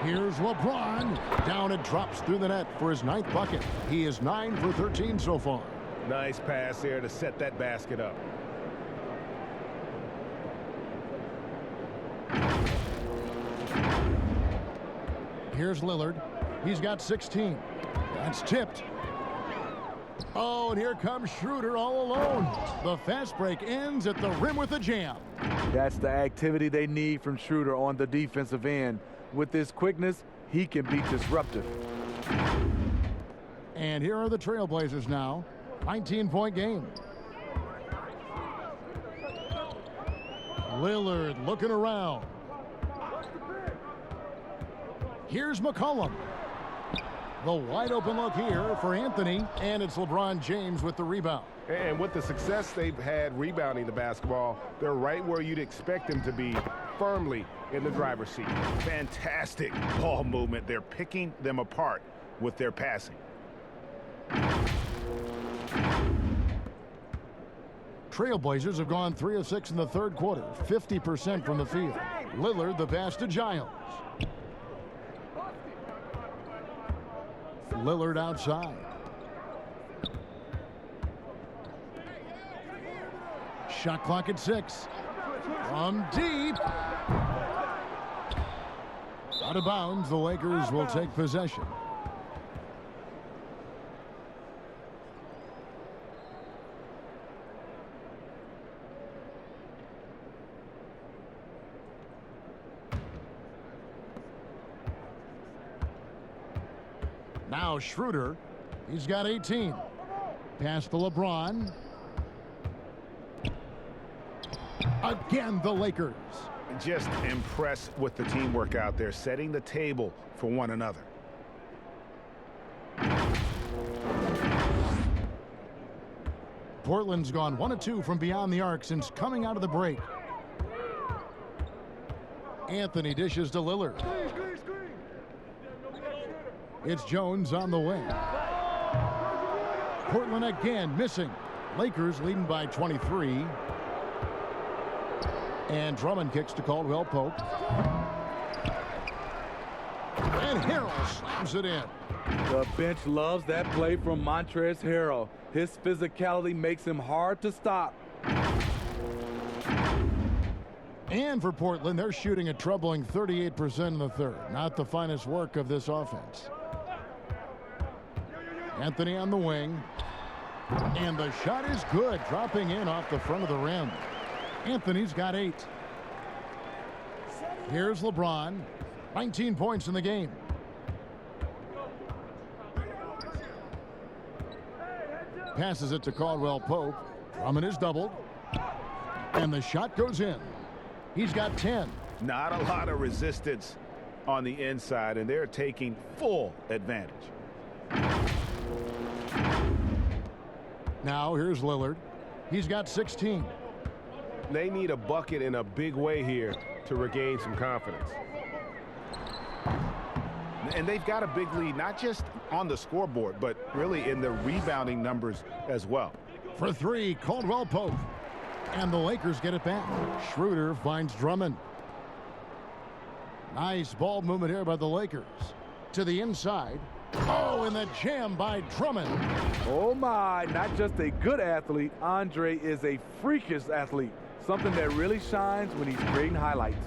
Here's LeBron. Down and drops through the net for his 9th bucket. He is 9 for 13 so far. Nice pass there to set that basket up. Here's Lillard. He's got 16. That's tipped. Oh, and here comes Schroeder all alone. The fast break ends at the rim with a jam. That's the activity they need from Schroeder on the defensive end. With his quickness, he can be disruptive. And here are the Trailblazers now. 19-point game. Lillard looking around. Here's McCollum. The wide open look here for Anthony, and it's LeBron James with the rebound. And with the success they've had rebounding the basketball, they're right where you'd expect them to be, firmly in the driver's seat. Fantastic ball movement. They're picking them apart with their passing. Trailblazers have gone 3 of 6 in the third quarter, 50% from the field. Lillard the pass to Giles. Lillard outside. Shot clock at 6. From deep. Out of bounds, the Lakers will take possession. Now Schroeder, he's got 18. Pass to LeBron. Again, the Lakers. Just impressed with the teamwork out there, setting the table for one another. Portland's gone 1 of 2 from beyond the arc since coming out of the break. Anthony dishes to Lillard. It's Jones on the wing. Portland again missing. Lakers leading by 23. And Drummond kicks to Caldwell Pope. And Harrell slams it in. The bench loves that play from Montrezl Harrell. His physicality makes him hard to stop. And for Portland, they're shooting a troubling 38% in the third. Not the finest work of this offense. Anthony on the wing. And the shot is good, dropping in off the front of the rim. Anthony's got 8. Here's LeBron. 19 points in the game. Passes it to Caldwell Pope. Drummond is doubled. And the shot goes in. He's got 10. Not a lot of resistance on the inside, and they're taking full advantage. Now here's Lillard. He's got 16. They need a bucket in a big way here to regain some confidence. And they've got a big lead, not just on the scoreboard, but really in the rebounding numbers as well. For 3, Caldwell Pope. And the Lakers get it back. Schroeder finds Drummond. Nice ball movement here by the Lakers. To the inside. Oh, and the jam by Drummond. Oh my, not just a good athlete, Andre is a freakish athlete. Something that really shines when he's creating highlights.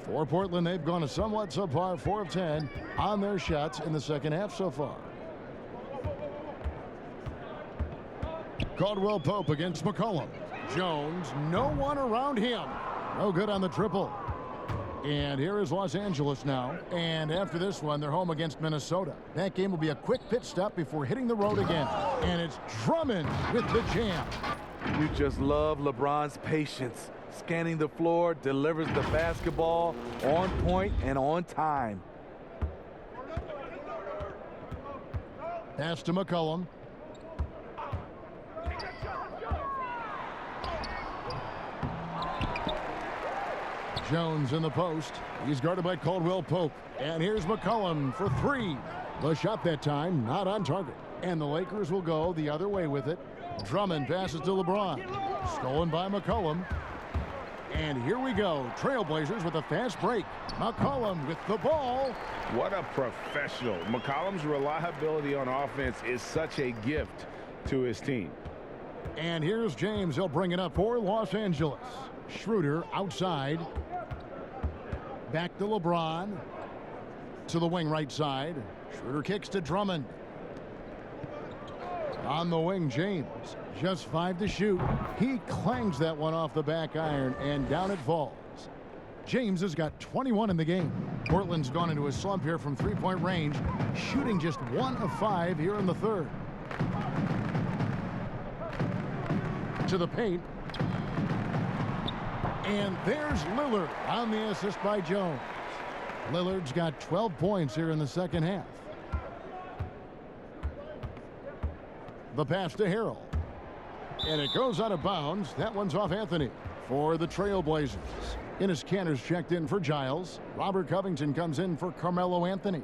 For Portland, they've gone a somewhat subpar 4 of 10 on their shots in the second half so far. Caldwell Pope against McCollum. Jones, no one around him. No good on the triple. And here is Los Angeles now. And after this one, they're home against Minnesota. That game will be a quick pit stop before hitting the road again. And it's Drummond with the jam. You just love LeBron's patience. Scanning the floor, delivers the basketball on point and on time. Pass to McCollum. Jones in the post. He's guarded by Caldwell Pope. And here's McCollum for 3. The shot that time not on target. And the Lakers will go the other way with it. Drummond passes to LeBron. Stolen by McCollum. And here we go. Trailblazers with a fast break. McCollum with the ball. What a professional. McCollum's reliability on offense is such a gift to his team. And here's James. He'll bring it up for Los Angeles. Schroeder outside. Back to LeBron. To the wing right side. Schroeder kicks to Drummond. On the wing, James. Just 5 to shoot. He clangs that one off the back iron, and down it falls. James has got 21 in the game. Portland's gone into a slump here from three-point range, shooting just 1 of 5 here in the third. To the paint. And there's Lillard on the assist by Jones. Lillard's got 12 points here in the second half. The pass to Harrell. And it goes out of bounds. That one's off Anthony for the Trailblazers. Enes Kanter's checked in for Giles. Robert Covington comes in for Carmelo Anthony.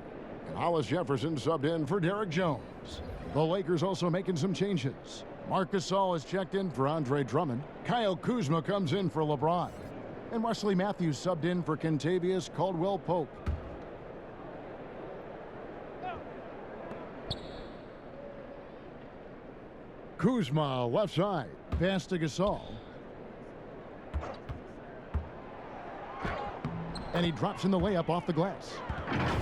And Hollis Jefferson subbed in for Derek Jones. The Lakers also making some changes. Marc Gasol is checked in for Andre Drummond. Kyle Kuzma comes in for LeBron. And Wesley Matthews subbed in for Kentavious Caldwell-Pope. Kuzma, left side. Pass to Gasol. And he drops in the layup off the glass.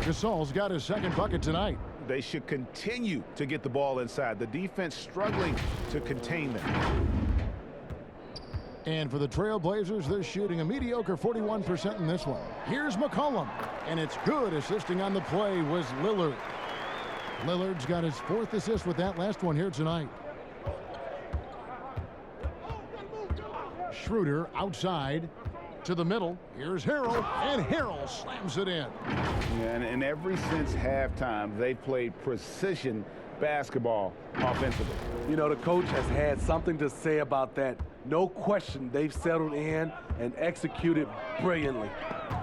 Gasol's got his second bucket tonight. They should continue to get the ball inside. The defense struggling to contain them. And for the Trailblazers, they're shooting a mediocre 41% in this one. Here's McCollum. And it's good. Assisting on the play was Lillard. Lillard's got his 4th assist with that last one here tonight. Schroeder outside to the middle. Here's Harrell, and Harrell slams it in. Yeah, and ever since halftime, they played precision basketball offensively. You know, the coach has had something to say about that. No question, they've settled in and executed brilliantly.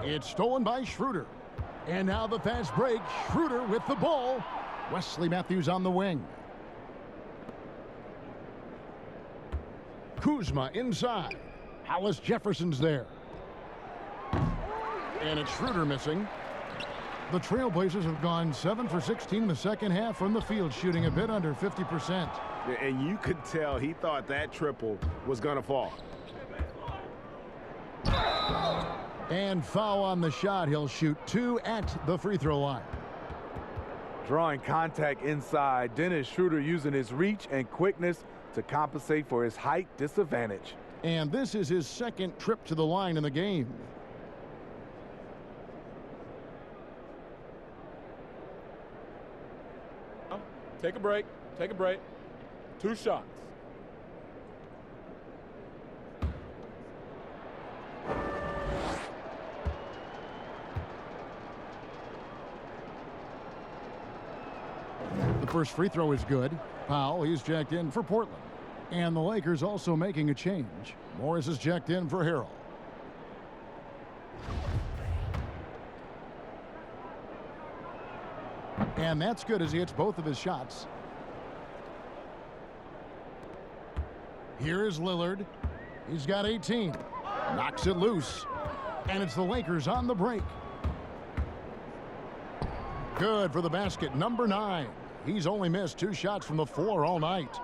It's stolen by Schroeder. And now the fast break. Schroeder with the ball. Wesley Matthews on the wing. Kuzma inside. Hollis Jefferson's there. And it's Schroeder missing. The Trailblazers have gone 7 for 16 in the second half from the field, shooting a bit under 50%. And you could tell he thought that triple was going to fall. And foul on the shot. He'll shoot 2 at the free throw line. Drawing contact inside. Dennis Schroeder using his reach and quickness to compensate for his height disadvantage. And this is his second trip to the line in the game. Take a break. Take a break. 2 shots. The first free throw is good. Powell, he's checked in for Portland. And the Lakers also making a change. Morris is checked in for Harrell. And that's good as he hits both of his shots. Here is Lillard. He's got 18. Knocks it loose. And it's the Lakers on the break. Good for the basket, number 9. He's only missed 2 shots from the floor all night.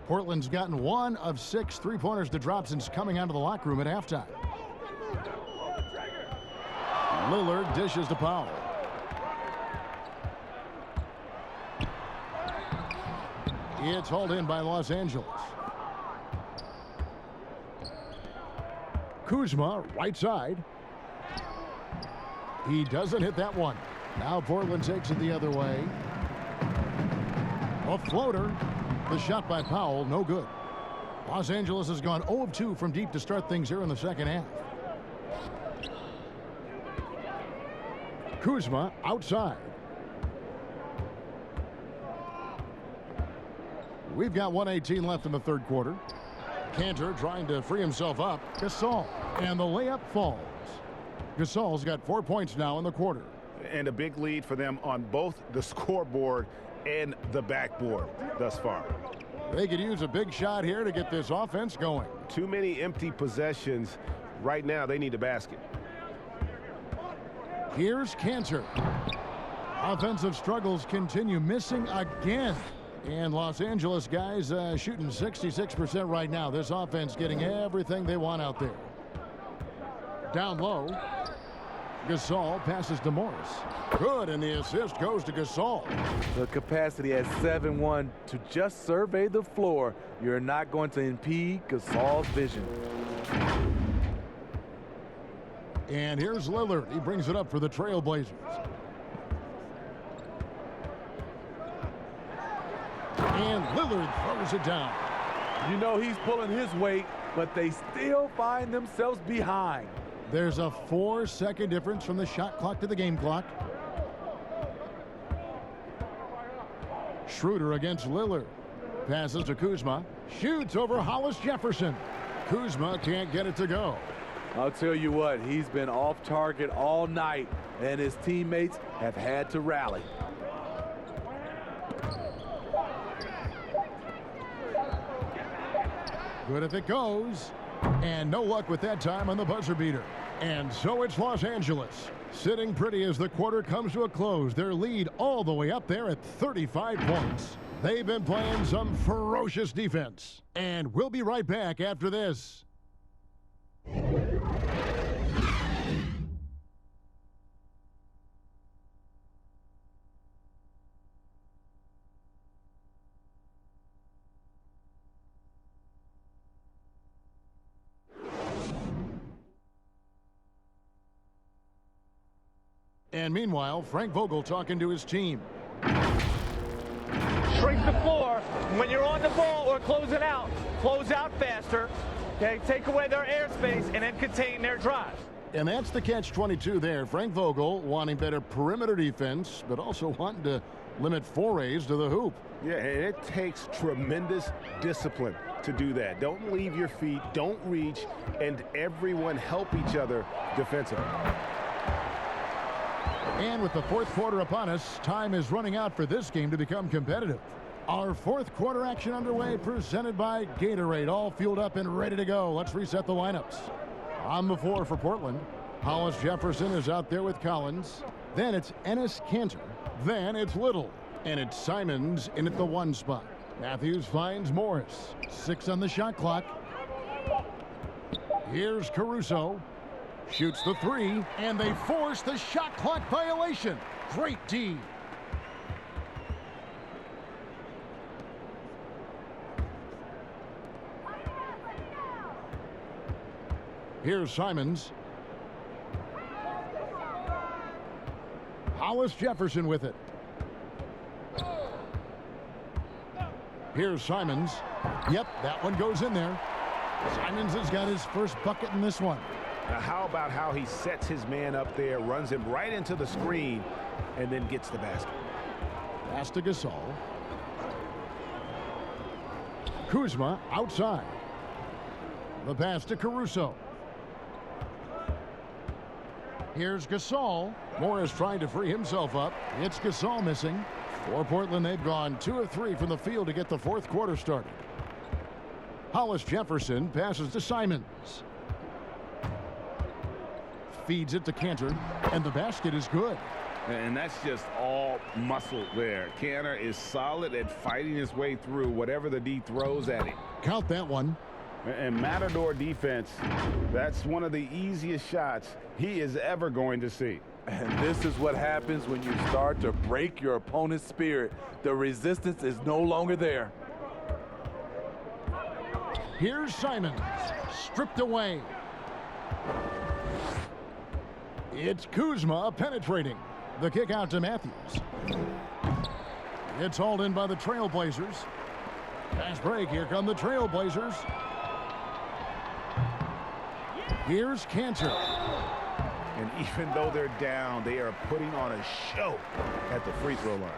Portland's gotten 1 of 6 three-pointers to drop since coming out of the locker room at halftime. Lillard dishes to Powell. It's hauled in by Los Angeles. Kuzma, right side. He doesn't hit that one. Now Portland takes it the other way. A floater. The shot by Powell, no good. Los Angeles has gone 0 of 2 from deep to start things here in the second half. Kuzma outside. We've got 1:18 left in the third quarter. Cantor trying to free himself up. Gasol. And the layup falls. Gasol's got 4 points now in the quarter. And a big lead for them on both the scoreboard and the backboard thus far. They could use a big shot here to get this offense going. Too many empty possessions. Right now, they need a basket. Here's Cantor. Offensive struggles continue, missing again. And Los Angeles guys shooting 66% right now. This offense getting everything they want out there. Down low. Gasol passes to Morris. Good, and the assist goes to Gasol. The capacity at 7-1 to just survey the floor. You're not going to impede Gasol's vision. And here's Lillard. He brings it up for the Trailblazers. And Lillard throws it down. You know he's pulling his weight, but they still find themselves behind. There's a 4-second difference from the shot clock to the game clock. Schroeder against Lillard. Passes to Kuzma. Shoots over Hollis Jefferson. Kuzma can't get it to go. I'll tell you what, he's been off target all night, and his teammates have had to rally. Good if it goes. And no luck with that time on the buzzer beater. And so it's Los Angeles, sitting pretty as the quarter comes to a close. Their lead all the way up there at 35 points. They've been playing some ferocious defense. And we'll be right back after this. And meanwhile, Frank Vogel talking to his team. Shrink the floor. When you're on the ball or close out faster. Okay, take away their airspace and then contain their drive. And that's the catch-22 there. Frank Vogel wanting better perimeter defense, but also wanting to limit forays to the hoop. Yeah, and it takes tremendous discipline to do that. Don't leave your feet, don't reach, and everyone help each other defensively. And with the fourth quarter upon us, time is running out for this game to become competitive. Our fourth quarter action underway, presented by Gatorade, all fueled up and ready to go. Let's reset the lineups. On the floor for Portland, Hollis Jefferson is out there with Collins. Then it's Enes Kanter. Then it's Little. And it's Simons in at the 1 spot. Matthews finds Morris. 6 on the shot clock. Here's Caruso. Shoots the 3, and they force the shot clock violation. Great D. Here's Simons. Hollis Jefferson with it. Here's Simons. Yep, that one goes in there. Simons has got his first bucket in this one. Now, how about how he sets his man up there, runs him right into the screen, and then gets the basket. Pass to Gasol. Kuzma outside. The pass to Caruso. Here's Gasol. Morris trying to free himself up. It's Gasol missing. For Portland, they've gone 2 of 3 from the field to get the fourth quarter started. Hollis Jefferson passes to Simons. Feeds it to Kanter, and the basket is good. And that's just all muscle there. Kanter is solid at fighting his way through whatever the D throws at him. Count that one. And Matador defense, that's one of the easiest shots he is ever going to see. And this is what happens when you start to break your opponent's spirit. The resistance is no longer there. Here's Simons, stripped away. It's Kuzma penetrating. The kick out to Matthews. It's hauled in by the Trailblazers. Fast break. Here come the Trailblazers. Here's Kanter. And even though they're down, they are putting on a show at the free throw line.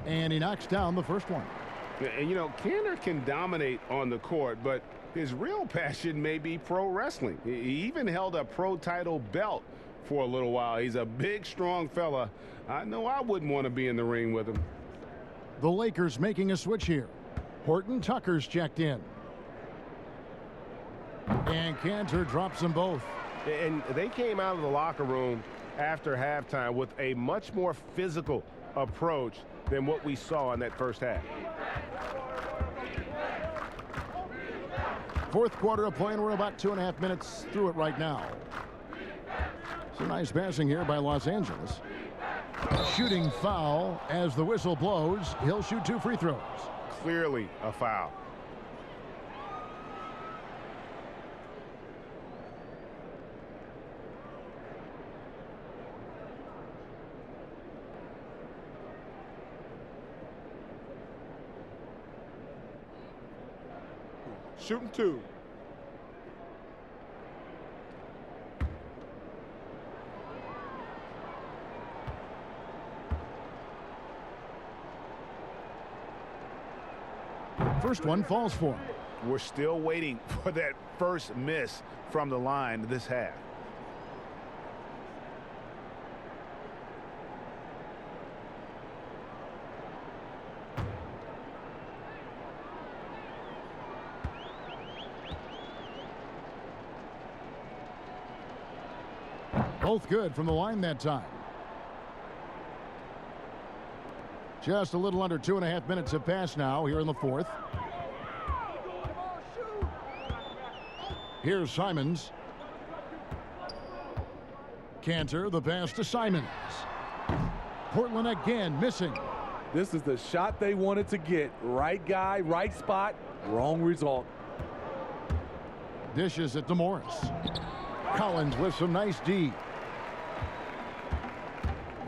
And he knocks down the first one. And, you know, Kanter can dominate on the court, but his real passion may be pro wrestling. He even held a pro title belt for a little while. He's a big, strong fella. I know I wouldn't want to be in the ring with him. The Lakers making a switch here. Horton Tucker's checked in. And Kanter drops them both. And they came out of the locker room after halftime with a much more physical approach than what we saw in that first half. Fourth quarter of play, and we're about 2.5 minutes through it right now. Some nice passing here by Los Angeles. Shooting foul as the whistle blows. He'll shoot 2 free throws. Clearly a foul. Shooting 2. First one falls for him. We're still waiting for that first miss from the line this half. Both good from the line that time. Just a little under 2.5 minutes have passed now here in the fourth. Here's Simons. Cantor, the pass to Simons. Portland again missing. This is the shot they wanted to get. Right guy, right spot, wrong result. Dishes it to Morris. Collins with some nice D.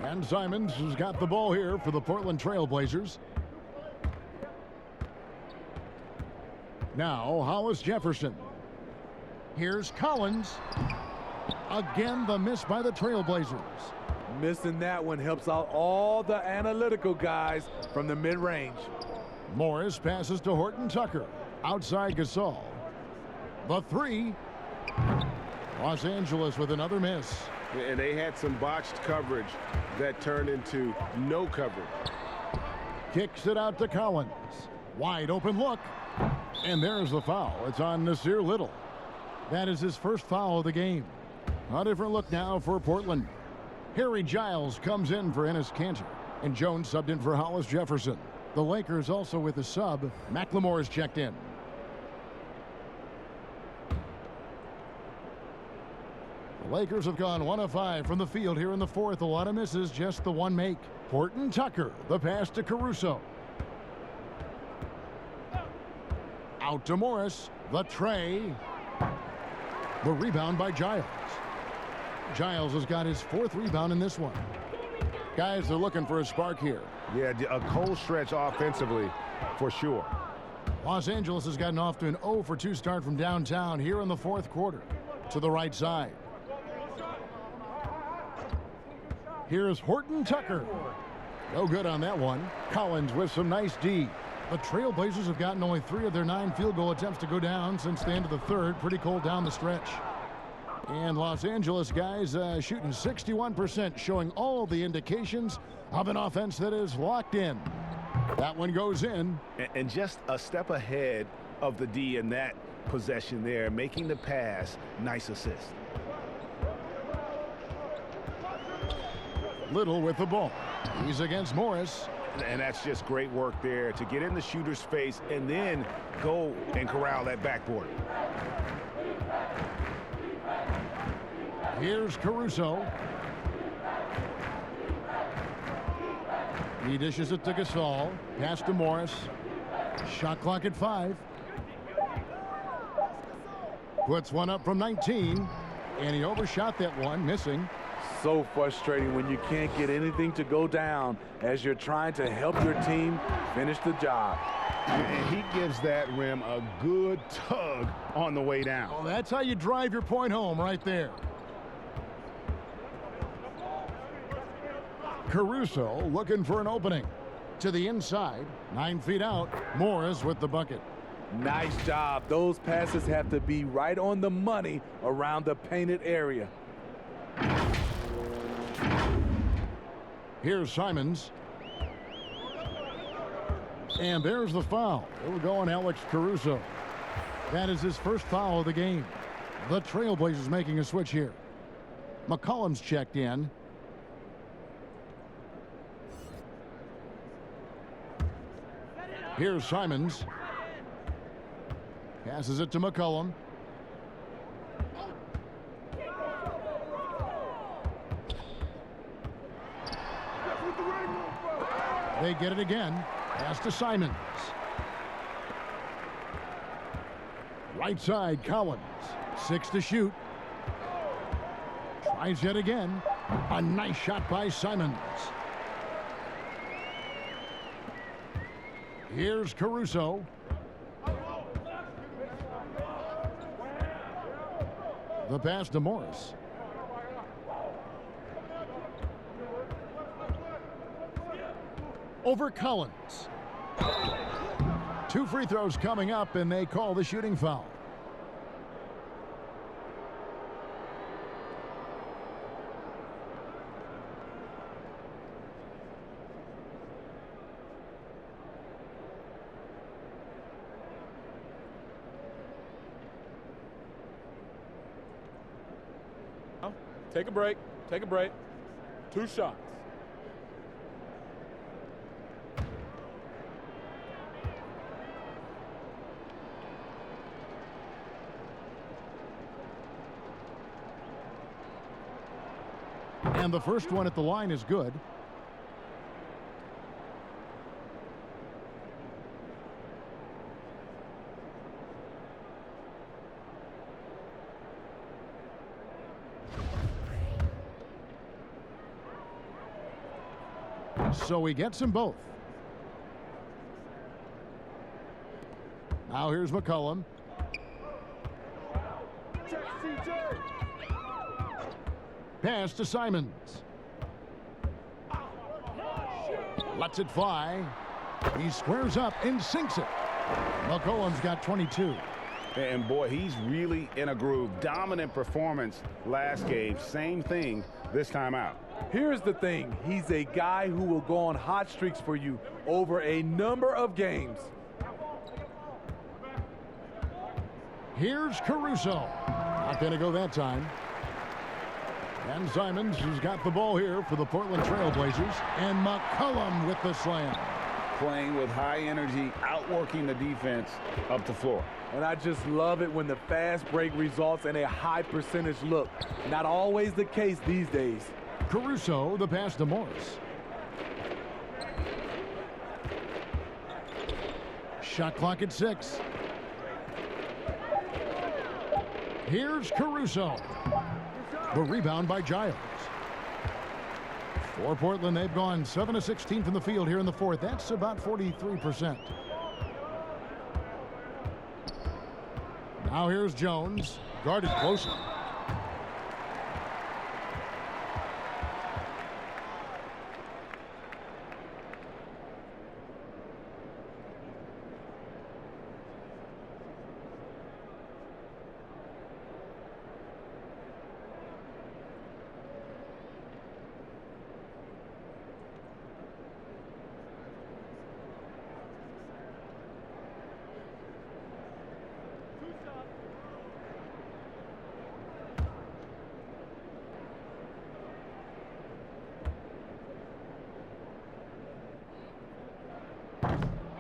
And Simons has got the ball here for the Portland Trailblazers. Now, Hollis Jefferson. Here's Collins. Again, the miss by the Trailblazers. Missing that one helps out all the analytical guys from the mid-range. Morris passes to Horton Tucker. Outside Gasol. The three. Los Angeles with another miss. And they had some botched coverage that turned into no coverage. Kicks it out to Collins. Wide open look. And there's the foul. It's on Nasir Little. That is his first foul of the game. A different look now for Portland. Harry Giles comes in for Enes Kanter. And Jones subbed in for Hollis Jefferson. The Lakers also with a sub. McLemore is checked in. The Lakers have gone 1 of 5 from the field here in the fourth. A lot of misses, just the one make. Horton Tucker, the pass to Caruso. Out to Morris, the tray. The rebound by Giles. Giles has got his fourth rebound in this one. Guys, they're looking for a spark here. Yeah, a cold stretch offensively for sure. Los Angeles has gotten off to an 0 for 2 start from downtown here in the fourth quarter. To the right side. Here's Horton Tucker. No good on that one. Collins with some nice D. The Trailblazers have gotten only 3 of their 9 field goal attempts to go down since the end of the third. Pretty cold down the stretch. And Los Angeles guys shooting 61%, showing all the indications of an offense that is locked in. That one goes in. And just a step ahead of the D in that possession there, making the pass. Nice assist. Little with the ball. He's against Morris. And that's just great work there to get in the shooter's face and then go and corral that backboard. Here's Caruso. He dishes it to Gasol. Pass to Morris. Shot clock at 5. Puts one up from 19. And he overshot that one, missing. So frustrating when you can't get anything to go down as you're trying to help your team finish the job. And he gives that rim a good tug on the way down. Oh, that's how you drive your point home right there. Caruso looking for an opening. To the inside, 9 feet out. Morris with the bucket. Nice job. Those passes have to be right on the money around the painted area. Here's Simons. And there's the foul. It'll go on Alex Caruso. That is his first foul of the game. The Trailblazers making a switch here. McCollum's checked in. Here's Simons. Passes it to McCollum. They get it again. Pass to Simons. Right side, Collins. 6 to shoot. Tries yet again. A nice shot by Simons. Here's Caruso. The pass to Morris. Over Collins. 2 free throws coming up, and they call the shooting foul. Take a break. Take a break. 2 shots. And the first one at the line is good. So he gets them both. Now here's McCollum. Pass to Simons. Lets it fly. He squares up and sinks it. McCollum's got 22. And boy, he's really in a groove. Dominant performance last game. Same thing this time out. Here's the thing. He's a guy who will go on hot streaks for you over a number of games. Here's Caruso. Not going to go that time. And Simons has got the ball here for the Portland Trailblazers. And McCollum with the slam. Playing with high energy, outworking the defense up the floor. And I just love it when the fast break results in a high percentage look. Not always the case these days. Caruso, the pass to Morris. Shot clock at 6. Here's Caruso. The rebound by Giles. For Portland, they've gone 7 of 16 from the field here in the fourth. That's about 43%. Now here's Jones, guarded closely.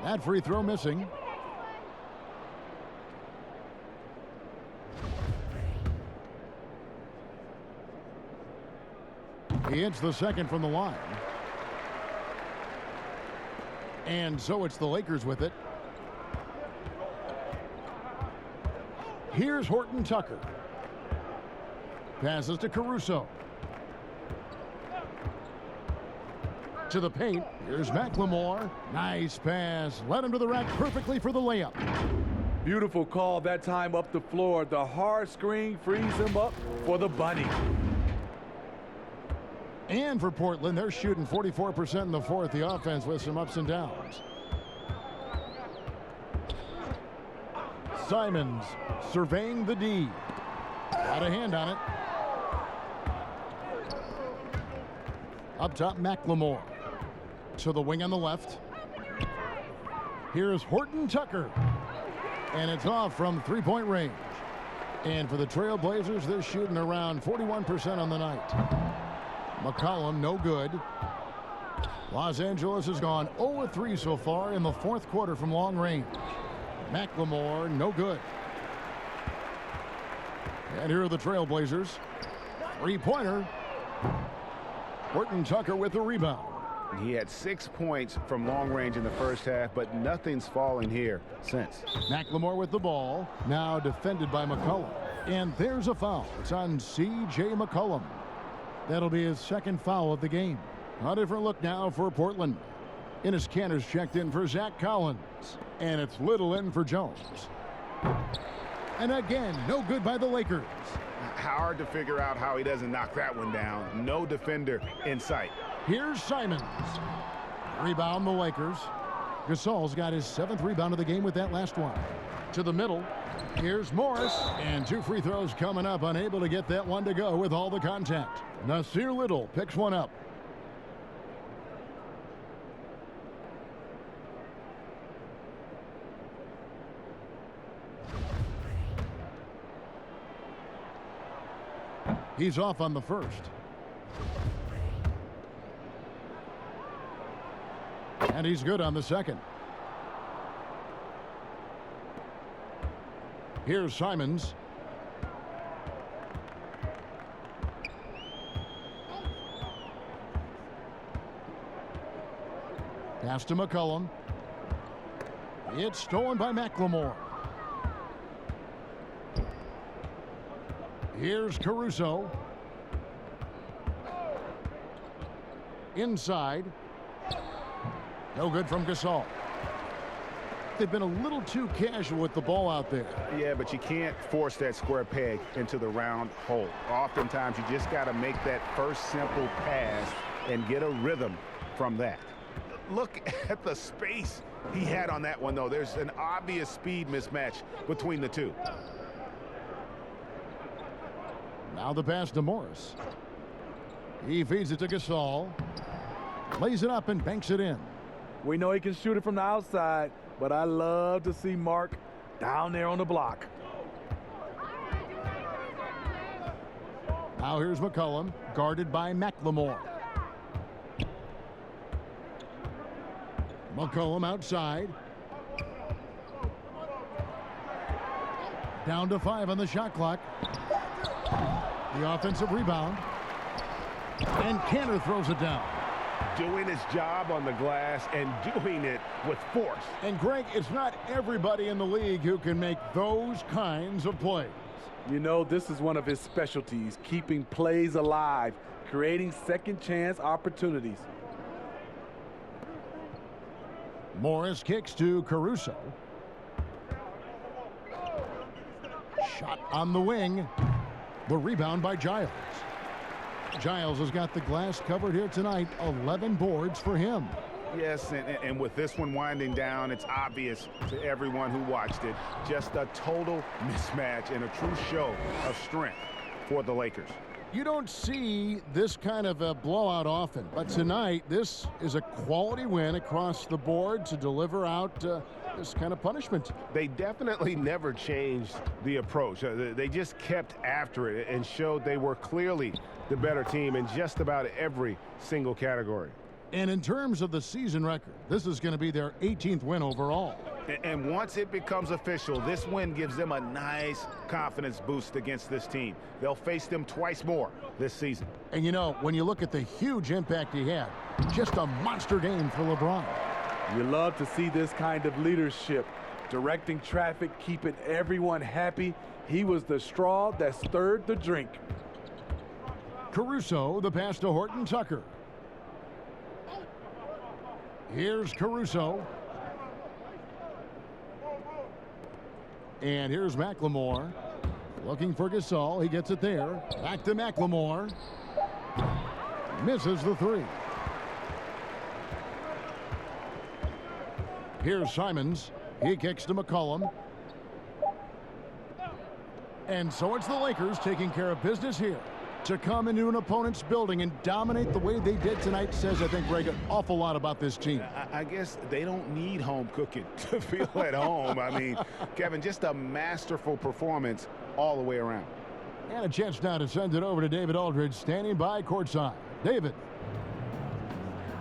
That free throw missing. He hits the second from the line. And so it's the Lakers with it. Here's Horton Tucker. Passes to Caruso. To the paint. Here's McLemore. Nice pass. Led him to the rack perfectly for the layup. Beautiful call that time up the floor. The hard screen frees him up for the bunny. And for Portland, they're shooting 44% in the fourth. The offense with some ups and downs. Simons surveying the D. Got a hand on it. Up top, McLemore. To the wing on the left. Here's Horton Tucker. And it's off from three-point range. And for the Trailblazers, they're shooting around 41% on the night. McCollum, no good. Los Angeles has gone 0-3 so far in the fourth quarter from long range. McLemore, no good. And here are the Trailblazers. Three-pointer. Horton Tucker with the rebound. He had 6 points from long range in the first half, but nothing's falling here since. McLemore with the ball. Now defended by McCollum. And there's a foul. It's on C.J. McCollum. That'll be his second foul of the game. A different look now for Portland. Enes Kanter's checked in for Zach Collins. And it's Little in for Jones. And again, no good by the Lakers. Hard to figure out how he doesn't knock that one down. No defender in sight. Here's Simons. Rebound the Lakers. Gasol's got his 7th rebound of the game with that last one. To the middle. Here's Morris. And 2 free throws coming up. Unable to get that one to go with all the contact. Nasir Little picks one up. He's off on the first. And he's good on the second. Here's Simons. Pass to McCollum. It's stolen by McLemore. Here's Caruso. Inside. No good from Gasol. They've been a little too casual with the ball out there. Yeah, but you can't force that square peg into the round hole. Oftentimes, you just got to make that first simple pass and get a rhythm from that. Look at the space he had on that one, though. There's an obvious speed mismatch between the two. Now the pass to Morris. He feeds it to Gasol. Lays it up and banks it in. We know he can shoot it from the outside, but I love to see Mark down there on the block. Now here's McCollum, guarded by McLemore. McCollum outside. Down to 5 on the shot clock. The offensive rebound. And Cantor throws it down. Doing his job on the glass and doing it with force. And Greg, it's not everybody in the league who can make those kinds of plays. You know, this is one of his specialties, keeping plays alive, creating second chance opportunities. Morris kicks to Caruso. Shot on the wing. The rebound by Giles. Giles has got the glass covered here tonight. 11 boards for him. Yes, and with this one winding down, it's obvious to everyone who watched it. Just a total mismatch and a true show of strength for the Lakers. You don't see this kind of a blowout often, but tonight this is a quality win across the board to deliver out this kind of punishment. They definitely never changed the approach. They just kept after it and showed they were clearly the better team in just about every single category. And in terms of the season record, this is going to be their 18th win overall. And once it becomes official, this win gives them a nice confidence boost against this team. They'll face them twice more this season. And you know, when you look at the huge impact he had, just a monster game for LeBron. You love to see this kind of leadership, directing traffic, keeping everyone happy. He was the straw that stirred the drink. Caruso, the pass to Horton Tucker. Here's Caruso. And here's McLemore. Looking for Gasol. He gets it there. Back to McLemore. Misses the 3. Here's Simons. He kicks to McCollum. And so it's the Lakers taking care of business here. To come into an opponent's building and dominate the way they did tonight says, I think, Greg, an awful lot about this team. I guess they don't need home cooking to feel at home. I mean, Kevin, just a masterful performance all the way around. And a chance now to send it over to David Aldridge, standing by courtside. David.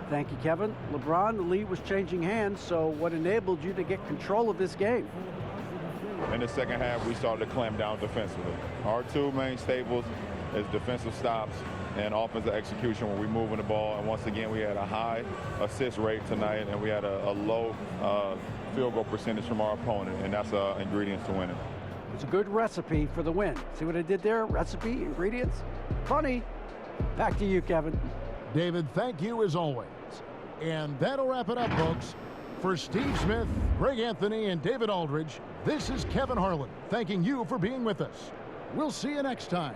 Thank you, Kevin. LeBron, the lead was changing hands, so what enabled you to get control of this game? In the second half, we started to clamp down defensively. Our two main staples is defensive stops and offensive execution when we moving the ball. And once again, we had a high assist rate tonight, and we had a low field goal percentage from our opponent, and that's ingredients to winning. It's a good recipe for the win. See what I did there? Recipe, ingredients. Funny. Back to you, Kevin. David, thank you as always. And that'll wrap it up, folks. For Steve Smith, Greg Anthony, and David Aldridge, this is Kevin Harlan thanking you for being with us. We'll see you next time.